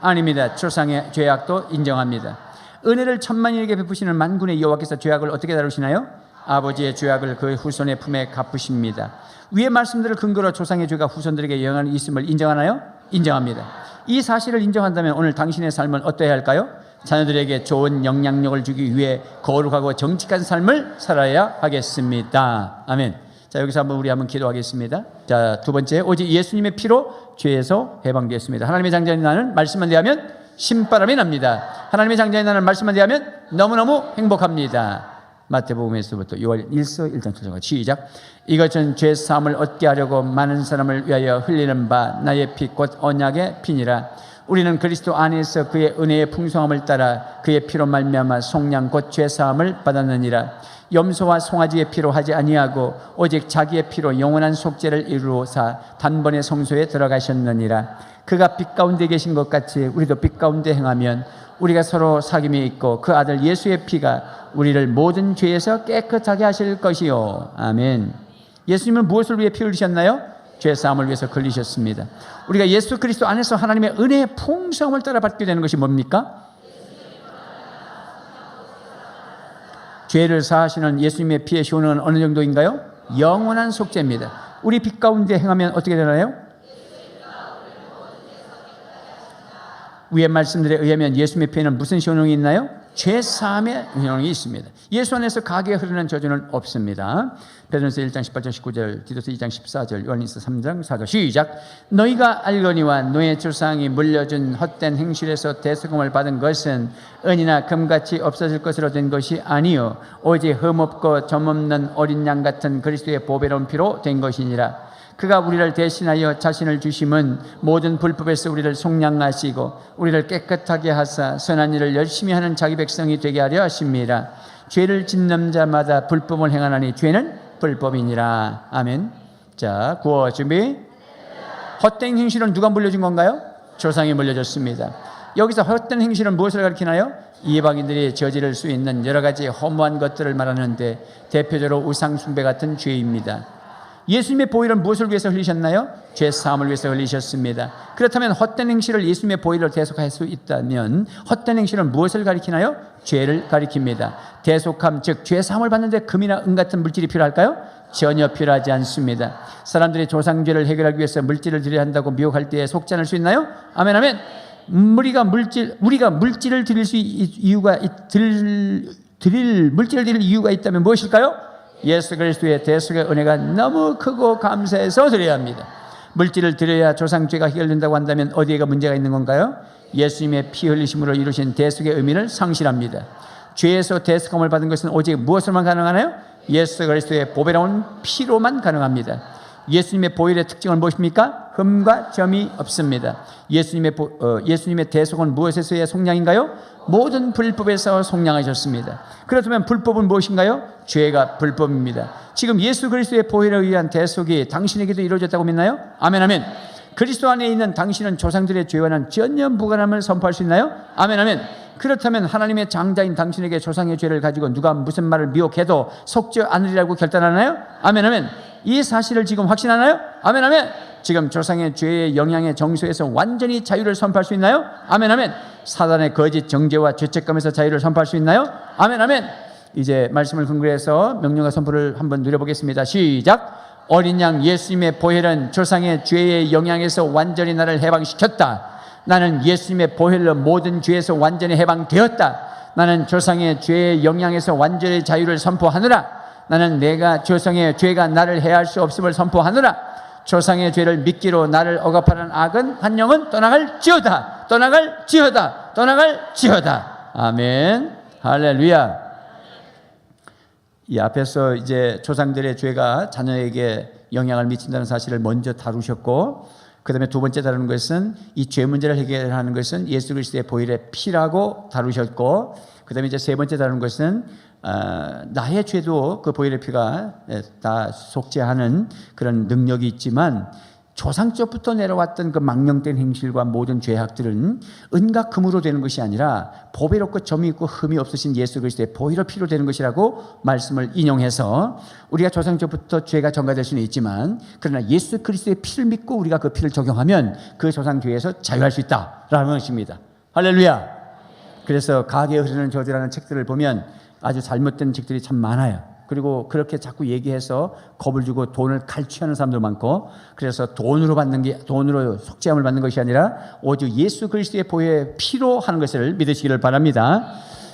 아닙니다. 조상의 죄악도 인정합니다. 은혜를 천만인에게 베푸시는 만군의 여호와께서 죄악을 어떻게 다루시나요? 아버지의 죄악을 그의 후손의 품에 갚으십니다. 위의 말씀들을 근거로 조상의 죄가 후손들에게 영향이 있음을 인정하나요? 인정합니다. 이 사실을 인정한다면 오늘 당신의 삶은 어떠해야 할까요? 자녀들에게 좋은 영향력을 주기 위해 거룩하고 정직한 삶을 살아야 하겠습니다. 아멘. 자, 여기서 우리 한번 기도하겠습니다. 자, 두 번째, 오직 예수님의 피로 죄에서 해방되었습니다. 하나님의 장자인 나는 말씀만 대하면 신바람이 납니다. 하나님의 장자인 나는 말씀만 대하면 너무너무 행복합니다. 마태복음에서부터 6월 1서 1장 7절 시작. 이것은 죄 사함을 얻게 하려고 많은 사람을 위하여 흘리는 바 나의 피 곧 언약의 피니라. 우리는 그리스도 안에서 그의 은혜의 풍성함을 따라 그의 피로 말미암아 속량 곧 죄 사함을 받았느니라. 염소와 송아지의 피로 하지 아니하고 오직 자기의 피로 영원한 속죄를 이루어사 단번에 성소에 들어가셨느니라. 그가 빛 가운데 계신 것 같이 우리도 빛 가운데 행하면 우리가 서로 사귐이 있고 그 아들 예수의 피가 우리를 모든 죄에서 깨끗하게 하실 것이요. 아멘. 예수님은 무엇을 위해 피 흘리셨나요? 죄 사함을 위해서 흘리셨습니다. 우리가 예수 그리스도 안에서 하나님의 은혜의 풍성함을 따라 받게 되는 것이 뭡니까? 죄를 사하시는 예수님의 피의 효능은 어느 정도인가요? 영원한 속죄입니다. 우리 빛 가운데 행하면 어떻게 되나요? 위의 말씀들에 의하면 예수님의 피에는 무슨 효능이 있나요? 죄 사함의 효능이 있습니다. 예수 안에서 가게 흐르는 저주는 없습니다. 베드로서 1장 18절 19절, 디도서 2장 14절, 요한일서 3장 4절 시작. 너희가 알거니와 너의 조상이 물려준 헛된 행실에서 대속함을 받은 것은 은이나 금같이 없어질 것으로 된 것이 아니요 오직 흠없고 점없는 어린 양 같은 그리스도의 보배로운 피로 된 것이니라. 그가 우리를 대신하여 자신을 주심은 모든 불법에서 우리를 속량하시고 우리를 깨끗하게 하사 선한 일을 열심히 하는 자기 백성이 되게 하려 하십니다. 죄를 짓는 자마다 불법을 행하나니 죄는 불법이니라. 아멘. 자, 구호 준비. 헛된 행실은 누가 물려준 건가요? 조상이 물려줬습니다. 여기서 헛된 행실은 무엇을 가리키나요? 이방인들이 저지를 수 있는 여러 가지 허무한 것들을 말하는데 대표적으로 우상 숭배 같은 죄입니다. 예수님의 보혈은 무엇을 위해서 흘리셨나요? 죄 사함을 위해서 흘리셨습니다. 그렇다면 헛된 행실을 예수님의 보혈로 대속할 수 있다면 헛된 행실은 무엇을 가리키나요? 죄를 가리킵니다. 대속함 즉 죄 사함을 받는데 금이나 은 같은 물질이 필요할까요? 전혀 필요하지 않습니다. 사람들이 조상죄를 해결하기 위해서 물질을 드려야 한다고 미혹할 때에 속지 않을 수 있나요? 아멘 아멘. 우리가 물질을 드릴 이유가 있다면 무엇일까요? 예수 그리스도의 대속의 은혜가 너무 크고 감사해서 드려야 합니다. 물질을 드려야 조상죄가 해결된다고 한다면 어디에가 문제가 있는 건가요? 예수님의 피 흘리심으로 이루신 대속의 의미를 상실합니다. 죄에서 대속함을 받은 것은 오직 무엇으로만 가능하나요? 예수 그리스도의 보배로운 피로만 가능합니다. 예수님의 보혈의 특징은 무엇입니까? 흠과 점이 없습니다. 예수님의 대속은 무엇에서의 속량인가요? 모든 불법에서 속량하셨습니다. 그렇다면 불법은 무엇인가요? 죄가 불법입니다. 지금 예수 그리스도의 보혈에 의한 대속이 당신에게도 이루어졌다고 믿나요? 아멘 아멘. 그리스도 안에 있는 당신은 조상들의 죄와는 전혀 무관함을 선포할 수 있나요? 아멘 아멘. 그렇다면 하나님의 장자인 당신에게 조상의 죄를 가지고 누가 무슨 말을 미혹해도 속죄 않으리라고 결단하나요? 아멘 아멘. 이 사실을 지금 확신하나요? 아멘 아멘. 지금 조상의 죄의 영향의 정수에서 완전히 자유를 선포할 수 있나요? 아멘 아멘. 사단의 거짓 정죄와 죄책감에서 자유를 선포할 수 있나요? 아멘 아멘. 이제 말씀을 근거해서 명령과 선포를 한번 누려보겠습니다. 시작. 어린 양 예수님의 보혈은 조상의 죄의 영향에서 완전히 나를 해방시켰다. 나는 예수님의 보혈로 모든 죄에서 완전히 해방되었다. 나는 조상의 죄의 영향에서 완전히 자유를 선포하노라. 나는 내가 조상의 죄가 나를 해할 수 없음을 선포하노라. 조상의 죄를 미끼로 나를 억압하는 악은 한 영은 떠나갈지어다. 떠나갈지어다. 떠나갈지어다. 아멘. 할렐루야. 이 앞에서 이제 조상들의 죄가 자녀에게 영향을 미친다는 사실을 먼저 다루셨고, 그 다음에 두 번째 다루는 것은 이 죄 문제를 해결하는 것은 예수 그리스도의 보혈의 피라고 다루셨고, 그 다음에 이제 세 번째 다루는 것은 나의 죄도 그 보혈의 피가 다 속죄하는 그런 능력이 있지만, 조상적부터 내려왔던 그 망령된 행실과 모든 죄악들은 은과 금으로 되는 것이 아니라 보배롭고 점이 있고 흠이 없으신 예수 그리스도의 보혈의 피로 되는 것이라고 말씀을 인용해서, 우리가 조상적부터 죄가 전가될 수는 있지만 그러나 예수 그리스도의 피를 믿고 우리가 그 피를 적용하면 그 조상 죄에서 자유할 수 있다라는 것입니다. 할렐루야. 그래서 가게에 흐르는 저주라는 책들을 보면 아주 잘못된 책들이 참 많아요. 그리고 그렇게 자꾸 얘기해서 겁을 주고 돈을 갈취하는 사람도 많고, 그래서 돈으로 속죄함을 받는 것이 아니라 오직 예수 그리스도의 보혈의 피로 하는 것을 믿으시기를 바랍니다.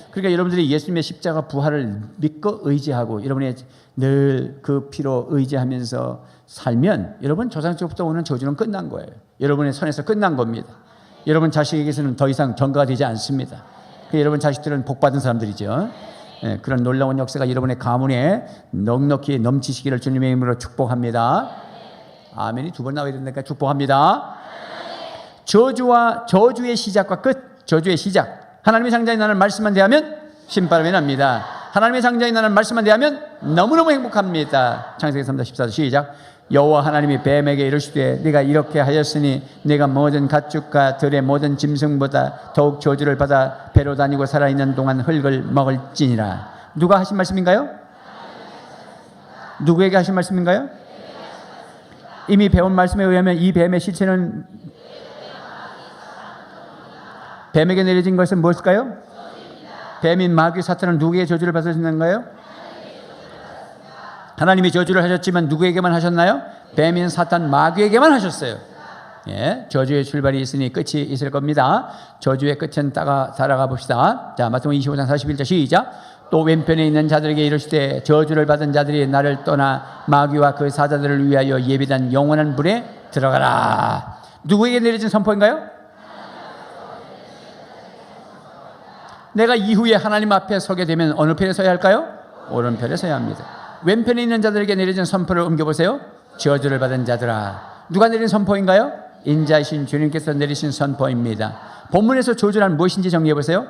그러니까 여러분들이 예수님의 십자가 부활을 믿고 의지하고 여러분이 늘 그 피로 의지하면서 살면 여러분 조상적부터 오는 저주는 끝난 거예요. 여러분의 손에서 끝난 겁니다. 여러분 자식에게서는 더 이상 전가가 되지 않습니다. 여러분 자식들은 복받은 사람들이죠. 그런 놀라운 역사가 여러분의 가문에 넉넉히 넘치시기를 주님의 이름으로 축복합니다. 아멘이 두 번 나와야 된다니까 축복합니다. 저주의 시작과 끝, 저주의 시작. 하나님의 창자인 나는 말씀만 대하면 신바람이 납니다. 하나님의 창자인 나는 말씀만 대하면 너무너무 행복합니다. 창세기 3장 14절 시작. 여호와 하나님이 뱀에게 이르시되 네가 이렇게 하였으니 네가 모든 가축과 들의 모든 짐승보다 더욱 저주를 받아 배로 다니고 살아있는 동안 흙을 먹을지니라. 누가 하신 말씀인가요? 누구에게 하신 말씀인가요? 이미 배운 말씀에 의하면 이 뱀의 실체는 뱀에게 내려진 것은 무엇일까요? 뱀인 마귀 사탄은 누구에게 저주를 받으셨는가요? 하나님이 저주를 하셨지만 누구에게만 하셨나요? 뱀인 사탄 마귀에게만 하셨어요. 예, 저주의 출발이 있으니 끝이 있을 겁니다. 저주의 끝은 따라가 봅시다. 자, 마태복음 25장 41절 시작. 또 왼편에 있는 자들에게 이르시되 저주를 받은 자들이 나를 떠나 마귀와 그 사자들을 위하여 예비된 영원한 불에 들어가라. 누구에게 내려진 선포인가요? 내가 이후에 하나님 앞에 서게 되면 어느 편에 서야 할까요? 오른편에 서야 합니다. 왼편에 있는 자들에게 내려진 선포를 옮겨보세요. 저주를 받은 자들아. 누가 내린 선포인가요? 인자이신 주님께서 내리신 선포입니다. 본문에서 저주란 무엇인지 정리해보세요.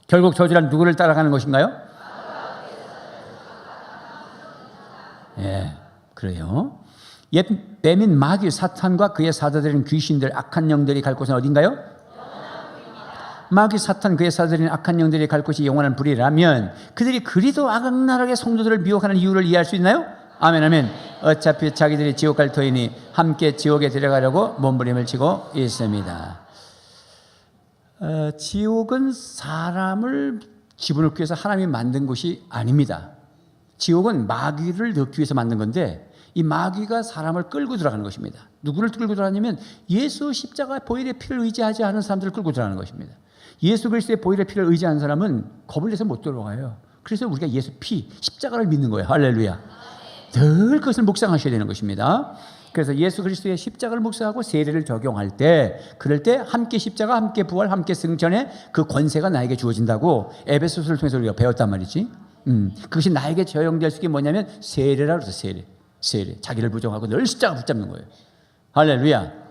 결국 저주란 누구를 따라가는 것인가요? 예, 그래요. 옛 뱀인 마귀 사탄과 그의 사자들인 귀신들, 악한 영들이 갈 곳은 어딘가요? 마귀 사탄 그의 사자들인 악한 영들이 갈 곳이 영원한 불이라면 그들이 그리도 악랄하게 성도들을 미혹하는 이유를 이해할 수 있나요? 아멘 아멘. 어차피 자기들이 지옥 갈 터이니 함께 지옥에 데려가려고 몸부림을 치고 있습니다. 지옥은 사람을 집어넣기 위해서 하나님이 만든 곳이 아닙니다. 지옥은 마귀를 넣기 위해서 만든 건데 이 마귀가 사람을 끌고 들어가는 것입니다. 누구를 끌고 들어가냐면 예수 십자가 보혈의 피를 의지하지 않은 사람들을 끌고 들어가는 것입니다. 예수 그리스도의 보혈의 피를 의지하는 사람은 겁을 내서 못 들어가요. 그래서 우리가 예수 피, 십자가를 믿는 거예요. 할렐루야. 늘 그것을 묵상하셔야 되는 것입니다. 그래서 예수 그리스도의 십자가를 묵상하고 세례를 적용할 때, 그럴 때 함께 십자가, 함께 부활, 함께 승천의 그 권세가 나에게 주어진다고 에베소서를 통해서 우리가 배웠단 말이지. 그것이 나에게 적용될 수 있게 뭐냐면 세례라고 해서 세례. 자기를 부정하고 늘 십자가 붙잡는 거예요. 할렐루야.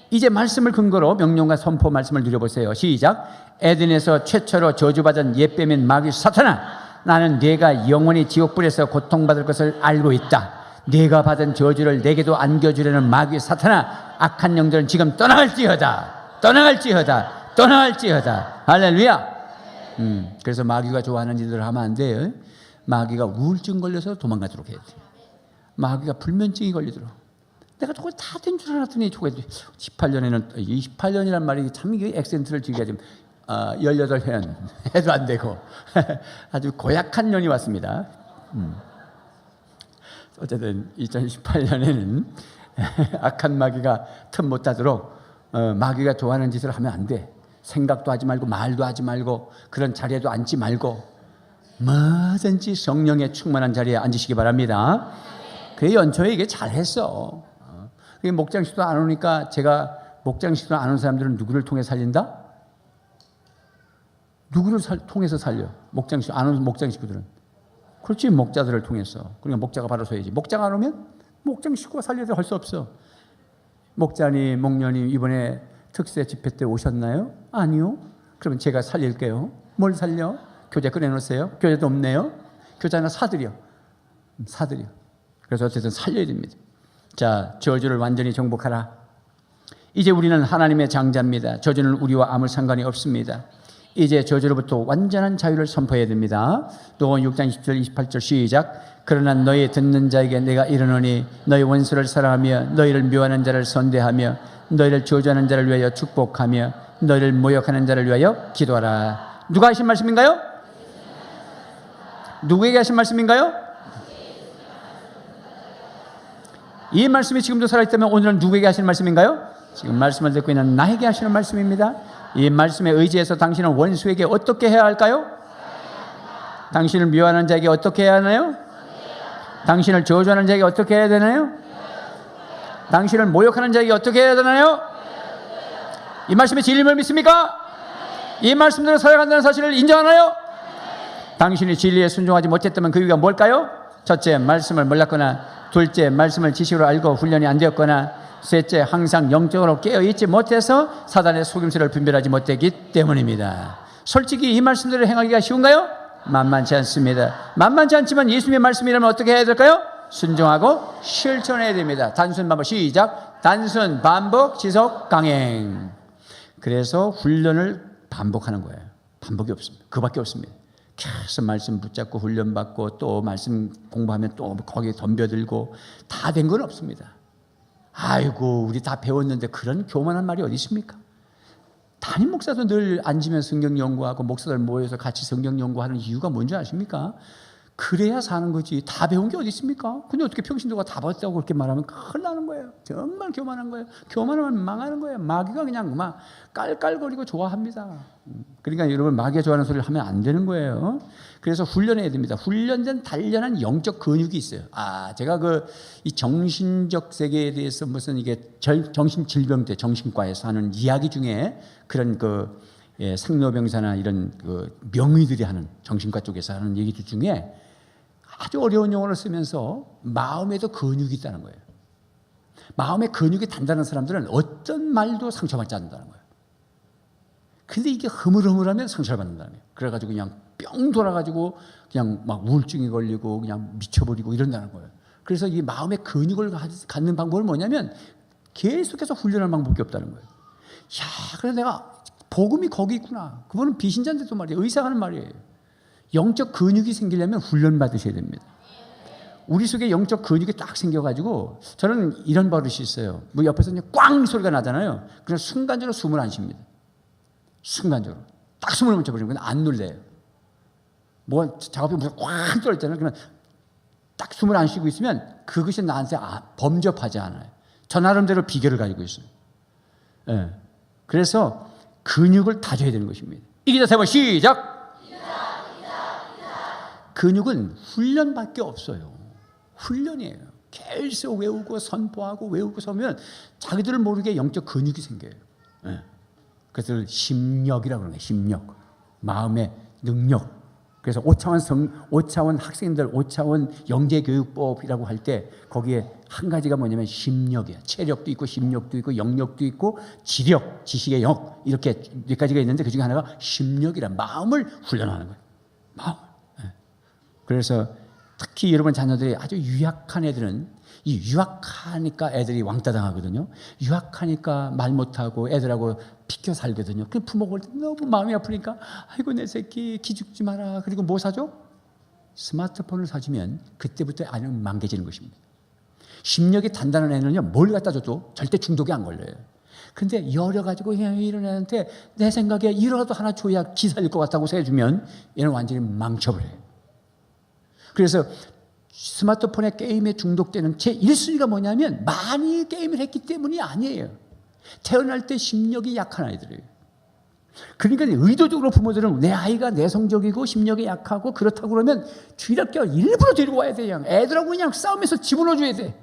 이제 말씀을 근거로 명령과 선포 말씀을 누려보세요. 시작. 에덴에서 최초로 저주받은 옛뱀인 마귀 사탄아, 나는 네가 영원히 지옥불에서 고통받을 것을 알고 있다. 네가 받은 저주를 내게도 안겨주려는 마귀 사탄아, 악한 영들은 지금 떠나갈지어다. 할렐루야. 그래서 마귀가 좋아하는 일들을 하면 안 돼요. 마귀가 우울증 걸려서 도망가도록 해야 돼요. 마귀가 불면증이 걸리도록. 내가 저거 다 된 줄 알았더니 저거 18년에는 28년이란 말이 참 이게 액센트를 지기가 좀 18년 해도 안 되고 아주 고약한 년이 왔습니다. 어쨌든 2018년에는 악한 마귀가 틈 못 타도록 마귀가 좋아하는 짓을 하면 안 돼. 생각도 하지 말고 말도 하지 말고 그런 자리에도 앉지 말고 뭐든지 성령의 충만한 자리에 앉으시기 바랍니다. 그 연초에 이게 잘했어. 목장식도 안 오니까 제가 목장식도 안 온 사람들은 누구를 통해 살린다? 누구를 통해서 살려? 목장식 안 온 목장 식구들은 그렇지, 목자들을 통해서. 그러니까 목자가 바로 서야지. 목자가 안 오면 목장 식구가 살려도 할 수 없어. 목자님, 목녀님 이번에 특세 집회 때 오셨나요? 아니요. 그러면 제가 살릴게요. 뭘 살려? 교재 꺼내놓으세요. 교재도 없네요. 교재 하나 사드려. 그래서 어쨌든 살려야 됩니다. 자, 저주를 완전히 정복하라. 이제 우리는 하나님의 장자입니다. 저주는 우리와 아무 상관이 없습니다. 이제 저주로부터 완전한 자유를 선포해야 됩니다. 누가복음 6장 20절 28절 시작. 그러나 너희 듣는 자에게 내가 이르노니 너희 원수를 사랑하며 너희를 미워하는 자를 선대하며 너희를 저주하는 자를 위하여 축복하며 너희를 모욕하는 자를 위하여 기도하라. 누가 하신 말씀인가요? 누구에게 하신 말씀인가요? 이 말씀이 지금도 살아있다면 오늘은 누구에게 하시는 말씀인가요? 지금 말씀을 듣고 있는 나에게 하시는 말씀입니다. 이 말씀에 의지해서 당신은 원수에게 어떻게 해야 할까요? 당신을 미워하는 자에게 어떻게 해야 하나요? 당신을 저주하는 자에게 어떻게 해야 되나요? 당신을 모욕하는 자에게 어떻게 해야 되나요? 이 말씀의 진리를 믿습니까? 이 말씀대로 살아간다는 사실을 인정하나요? 당신이 진리에 순종하지 못했다면 그 이유가 뭘까요? 첫째, 말씀을 몰랐거나, 둘째, 말씀을 지식으로 알고 훈련이 안 되었거나, 셋째, 항상 영적으로 깨어있지 못해서 사단의 속임수를 분별하지 못했기 때문입니다. 솔직히 이 말씀대로 행하기가 쉬운가요? 만만치 않습니다. 만만치 않지만 예수님의 말씀이라면 어떻게 해야 될까요? 순종하고 실천해야 됩니다. 단순 반복, 시작. 단순 반복, 지속, 강행. 그래서 훈련을 반복하는 거예요. 반복이 없습니다. 그밖에 없습니다. 계속 말씀 붙잡고 훈련받고 또 말씀 공부하면 또 거기에 덤벼들고 다 된 건 없습니다. 아이고, 우리 다 배웠는데 그런 교만한 말이 어디 있습니까? 담임 목사도 늘 앉으면서 성경 연구하고 목사들 모여서 같이 성경 연구하는 이유가 뭔지 아십니까? 그래야 사는 거지. 다 배운 게 어디 있습니까? 근데 어떻게 평신도가 다 봤다고 그렇게 말하면 큰일 나는 거예요. 정말 교만한 거예요. 교만하면 망하는 거예요. 마귀가 그냥 막 깔깔거리고 좋아합니다. 그러니까 여러분, 마귀가 좋아하는 소리를 하면 안 되는 거예요. 그래서 훈련해야 됩니다. 훈련된 단련한 영적 근육이 있어요. 제가 이 정신적 세계에 대해서 무슨 이게 정신질병대 정신과에서 하는 이야기 중에 그런 상노병사나 이런 명의들이 하는 정신과 쪽에서 하는 얘기들 중에 아주 어려운 용어를 쓰면서 마음에도 근육이 있다는 거예요. 마음의 근육이 단단한 사람들은 어떤 말도 상처받지 않는다는 거예요. 근데 이게 흐물흐물하면 상처를 받는다는 거예요. 그래가지고 그냥 뿅 돌아가지고 그냥 막 우울증이 걸리고 그냥 미쳐버리고 이런다는 거예요. 그래서 이 마음의 근육을 갖는 방법은 뭐냐면 계속해서 훈련할 방법이 없다는 거예요. 그래서 내가 복음이 거기 있구나. 그거는 비신자인데도 말이에요. 의사가 하는 말이에요. 영적 근육이 생기려면 훈련 받으셔야 됩니다. 우리 속에 영적 근육이 딱 생겨가지고 저는 이런 버릇이 있어요. 뭐 옆에서 그냥 꽝 소리가 나잖아요. 그냥 순간적으로 숨을 안 쉽니다. 순간적으로 딱 숨을 멈춰버리면 그냥 안 놀래요. 뭐 작업이 무슨 꽝 떨어졌잖아요. 그러면 딱 숨을 안 쉬고 있으면 그것이 나한테 범접하지 않아요. 저 나름대로 비결을 가지고 있어요. 네. 그래서 근육을 다져야 되는 것입니다. 이기자 세 번 시작. 근육은 훈련밖에 없어요. 훈련이에요. 계속 외우고 선포하고 외우고 서면 자기들을 모르게 영적 근육이 생겨요. 네. 그것을 심력이라고 그러는 거예요. 심력. 마음의 능력. 그래서 5차원 학생들 5차원 영재교육법이라고 할 때 거기에 한 가지가 뭐냐면 심력이에요. 체력도 있고 심력도 있고 영력도 있고 지력, 지식의 역 이렇게 몇 가지가 있는데 그중에 하나가 심력이란 마음을 훈련하는 거예요. 마음. 그래서 특히 여러분 자녀들이 아주 유약한 애들은 이 유약하니까 애들이 왕따 당하거든요. 유약하니까 말 못하고 애들하고 비켜 살거든요. 그 부모가 볼 때 너무 마음이 아프니까 아이고 내 새끼 기죽지 마라. 그리고 뭐 사줘? 스마트폰을 사주면 그때부터 아주 망개지는 것입니다. 심력이 단단한 애는요 뭘 갖다 줘도 절대 중독이 안 걸려요. 근데 열어가지고 이런 애한테 내 생각에 이라도 하나 줘야 기 살릴 것 같다고 해주면 얘는 완전히 망쳐버려요. 그래서 스마트폰에 게임에 중독되는 제 1순위가 뭐냐면 많이 게임을 했기 때문이 아니에요. 태어날 때 심력이 약한 아이들이에요. 그러니까 의도적으로 부모들은 내 아이가 내성적이고 심력이 약하고 그렇다고 그러면 주일학교 일부러 데리고 와야 돼요. 애들하고 그냥 싸우면서 집어넣어줘야 돼.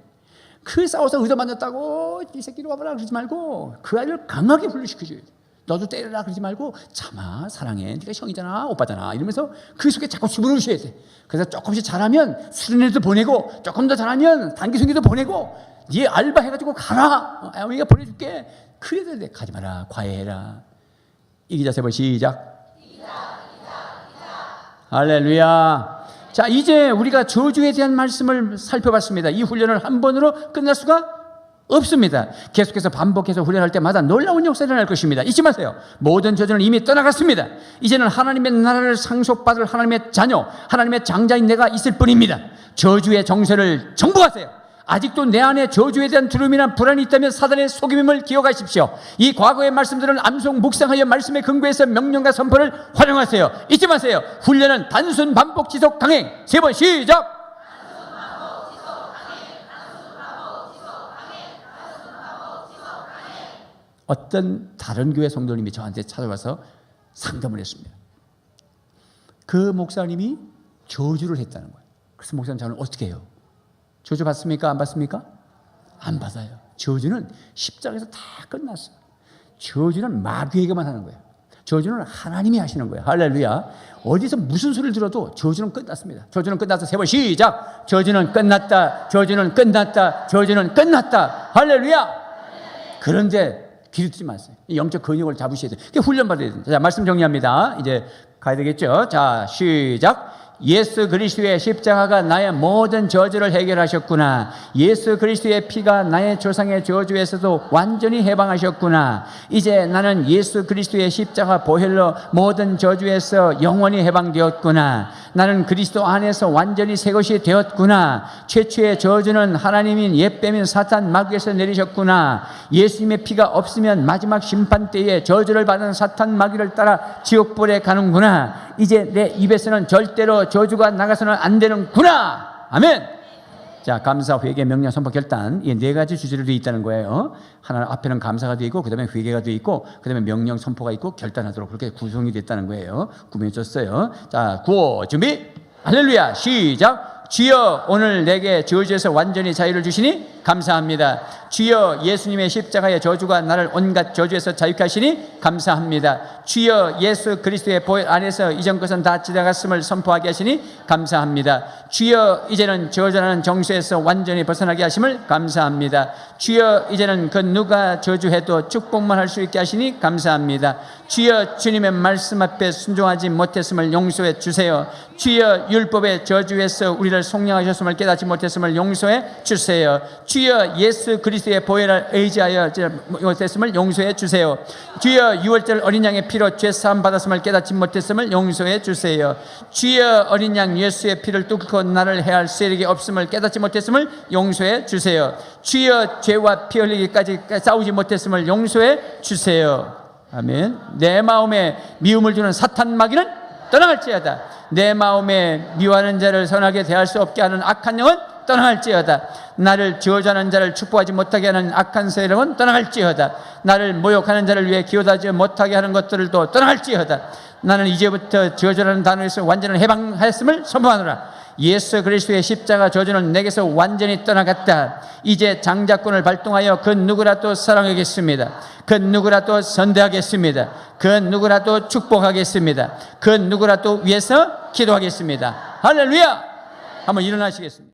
그 싸워서 의자 만졌다고 이 새끼로 와봐라 그러지 말고 그 아이를 강하게 훈련시켜줘야 돼. 너도 때려라 그러지 말고 참아, 사랑해, 네가 형이잖아, 오빠잖아 이러면서 그 속에 자꾸 집어넣으셔야 돼. 그래서 조금씩 잘하면 수련회도 보내고, 조금 더 잘하면 단기 선교도 보내고, 네 알바 해가지고 가라, 우리가 보내줄게. 그래도 돼. 가지 마라, 과외해라. 이기자 세 번 시작. 할렐루야. 자, 이제 우리가 저주에 대한 말씀을 살펴봤습니다. 이 훈련을 한 번으로 끝날 수가 없습니다. 계속해서 반복해서 훈련할 때마다 놀라운 역사가 일어날 것입니다. 잊지 마세요. 모든 저주는 이미 떠나갔습니다. 이제는 하나님의 나라를 상속받을 하나님의 자녀, 하나님의 장자인 내가 있을 뿐입니다. 저주의 정세를 정복하세요. 아직도 내 안에 저주에 대한 두려움이나 불안이 있다면 사단의 속임임을 기억하십시오. 이 과거의 말씀들은 암송 묵상하여 말씀에 근거해서 명령과 선포를 활용하세요. 잊지 마세요. 훈련은 단순 반복 지속 강행. 세 번 시작. 어떤 다른 교회 성도님이 저한테 찾아와서 상담을 했습니다. 그 목사님이 저주를 했다는 거예요. 그래서 목사님, 저는 어떻게 해요? 저주 받습니까? 안 받습니까? 안 받아요. 저주는 십자가에서 다 끝났어요. 저주는 마귀에게만 하는 거예요. 저주는 하나님이 하시는 거예요. 할렐루야. 어디서 무슨 소리를 들어도 저주는 끝났습니다. 저주는 끝났다. 세 번 시작. 저주는 끝났다. 저주는 끝났다. 저주는 끝났다. 할렐루야. 그런데 기르지 마세요. 영적 근육을 잡으셔야 돼요. 훈련 받아야 돼요. 자, 말씀 정리합니다. 이제 가야 되겠죠. 자, 시작. 예수 그리스도의 십자가가 나의 모든 저주를 해결하셨구나. 예수 그리스도의 피가 나의 조상의 저주에서도 완전히 해방하셨구나. 이제 나는 예수 그리스도의 십자가 보혈로 모든 저주에서 영원히 해방되었구나. 나는 그리스도 안에서 완전히 새 것이 되었구나. 최초의 저주는 하나님인 옛뱀인 사탄 마귀에서 내리셨구나. 예수님의 피가 없으면 마지막 심판 때에 저주를 받은 사탄 마귀를 따라 지옥불에 가는구나. 이제 내 입에서는 절대로 저주가 나가서는 안 되는구나. 아멘. 자, 감사, 회개, 명령, 선포, 결단, 이 네 가지 주제로 되어 있다는 거예요. 하나 앞에는 감사가 되어 있고, 그 다음에 회개가 되어 있고, 그 다음에 명령, 선포가 있고, 결단하도록 그렇게 구성이 됐다는 거예요. 구매해줬어요. 자, 구호 준비. 할렐루야. 시작. 주여, 오늘 내게 저주에서 완전히 자유를 주시니 감사합니다. 주여, 예수님의 십자가의 저주가 나를 온갖 저주에서 자유케 하시니 감사합니다. 주여, 예수 그리스도의 보혈 안에서 이전 것은 다 지나갔음을 선포하게 하시니 감사합니다. 주여, 이제는 저주라는 정수에서 완전히 벗어나게 하심을 감사합니다. 주여, 이제는 그 누가 저주해도 축복만 할 수 있게 하시니 감사합니다. 주여, 주님의 말씀 앞에 순종하지 못했음을 용서해 주세요. 주여, 율법의 저주에서 우리를 속량하셨음을 깨닫지 못했음을 용서해 주세요. 주여, 예수 그리스도의 보혈을 의지하여 못했음을 용서해 주세요. 주여, 유월절 어린 양의 피로 죄사함 받았음을 깨닫지 못했음을 용서해 주세요. 주여, 어린 양 예수의 피를 뚫고 나를 해할 세력이 없음을 깨닫지 못했음을 용서해 주세요. 주여, 죄와 피 흘리기까지 싸우지 못했음을 용서해 주세요. 아멘. 내 마음에 미움을 주는 사탄 마귀는 떠나갈지어다. 내 마음에 미워하는 자를 선하게 대할 수 없게 하는 악한 영은 떠나갈지어다. 나를 저주하는 자를 축복하지 못하게 하는 악한 세력은 떠나갈지어다. 나를 모욕하는 자를 위해 기도하지 못하게 하는 것들도 떠나갈지어다. 나는 이제부터 저주라는 단어에서 완전히 해방하였음을 선포하노라. 예수 그리스도의 십자가 저주는 내게서 완전히 떠나갔다. 이제 장자권을 발동하여 그 누구라도 사랑하겠습니다. 그 누구라도 선대하겠습니다. 그 누구라도 축복하겠습니다. 그 누구라도 위해서 기도하겠습니다. 할렐루야. 한번 일어나시겠습니다.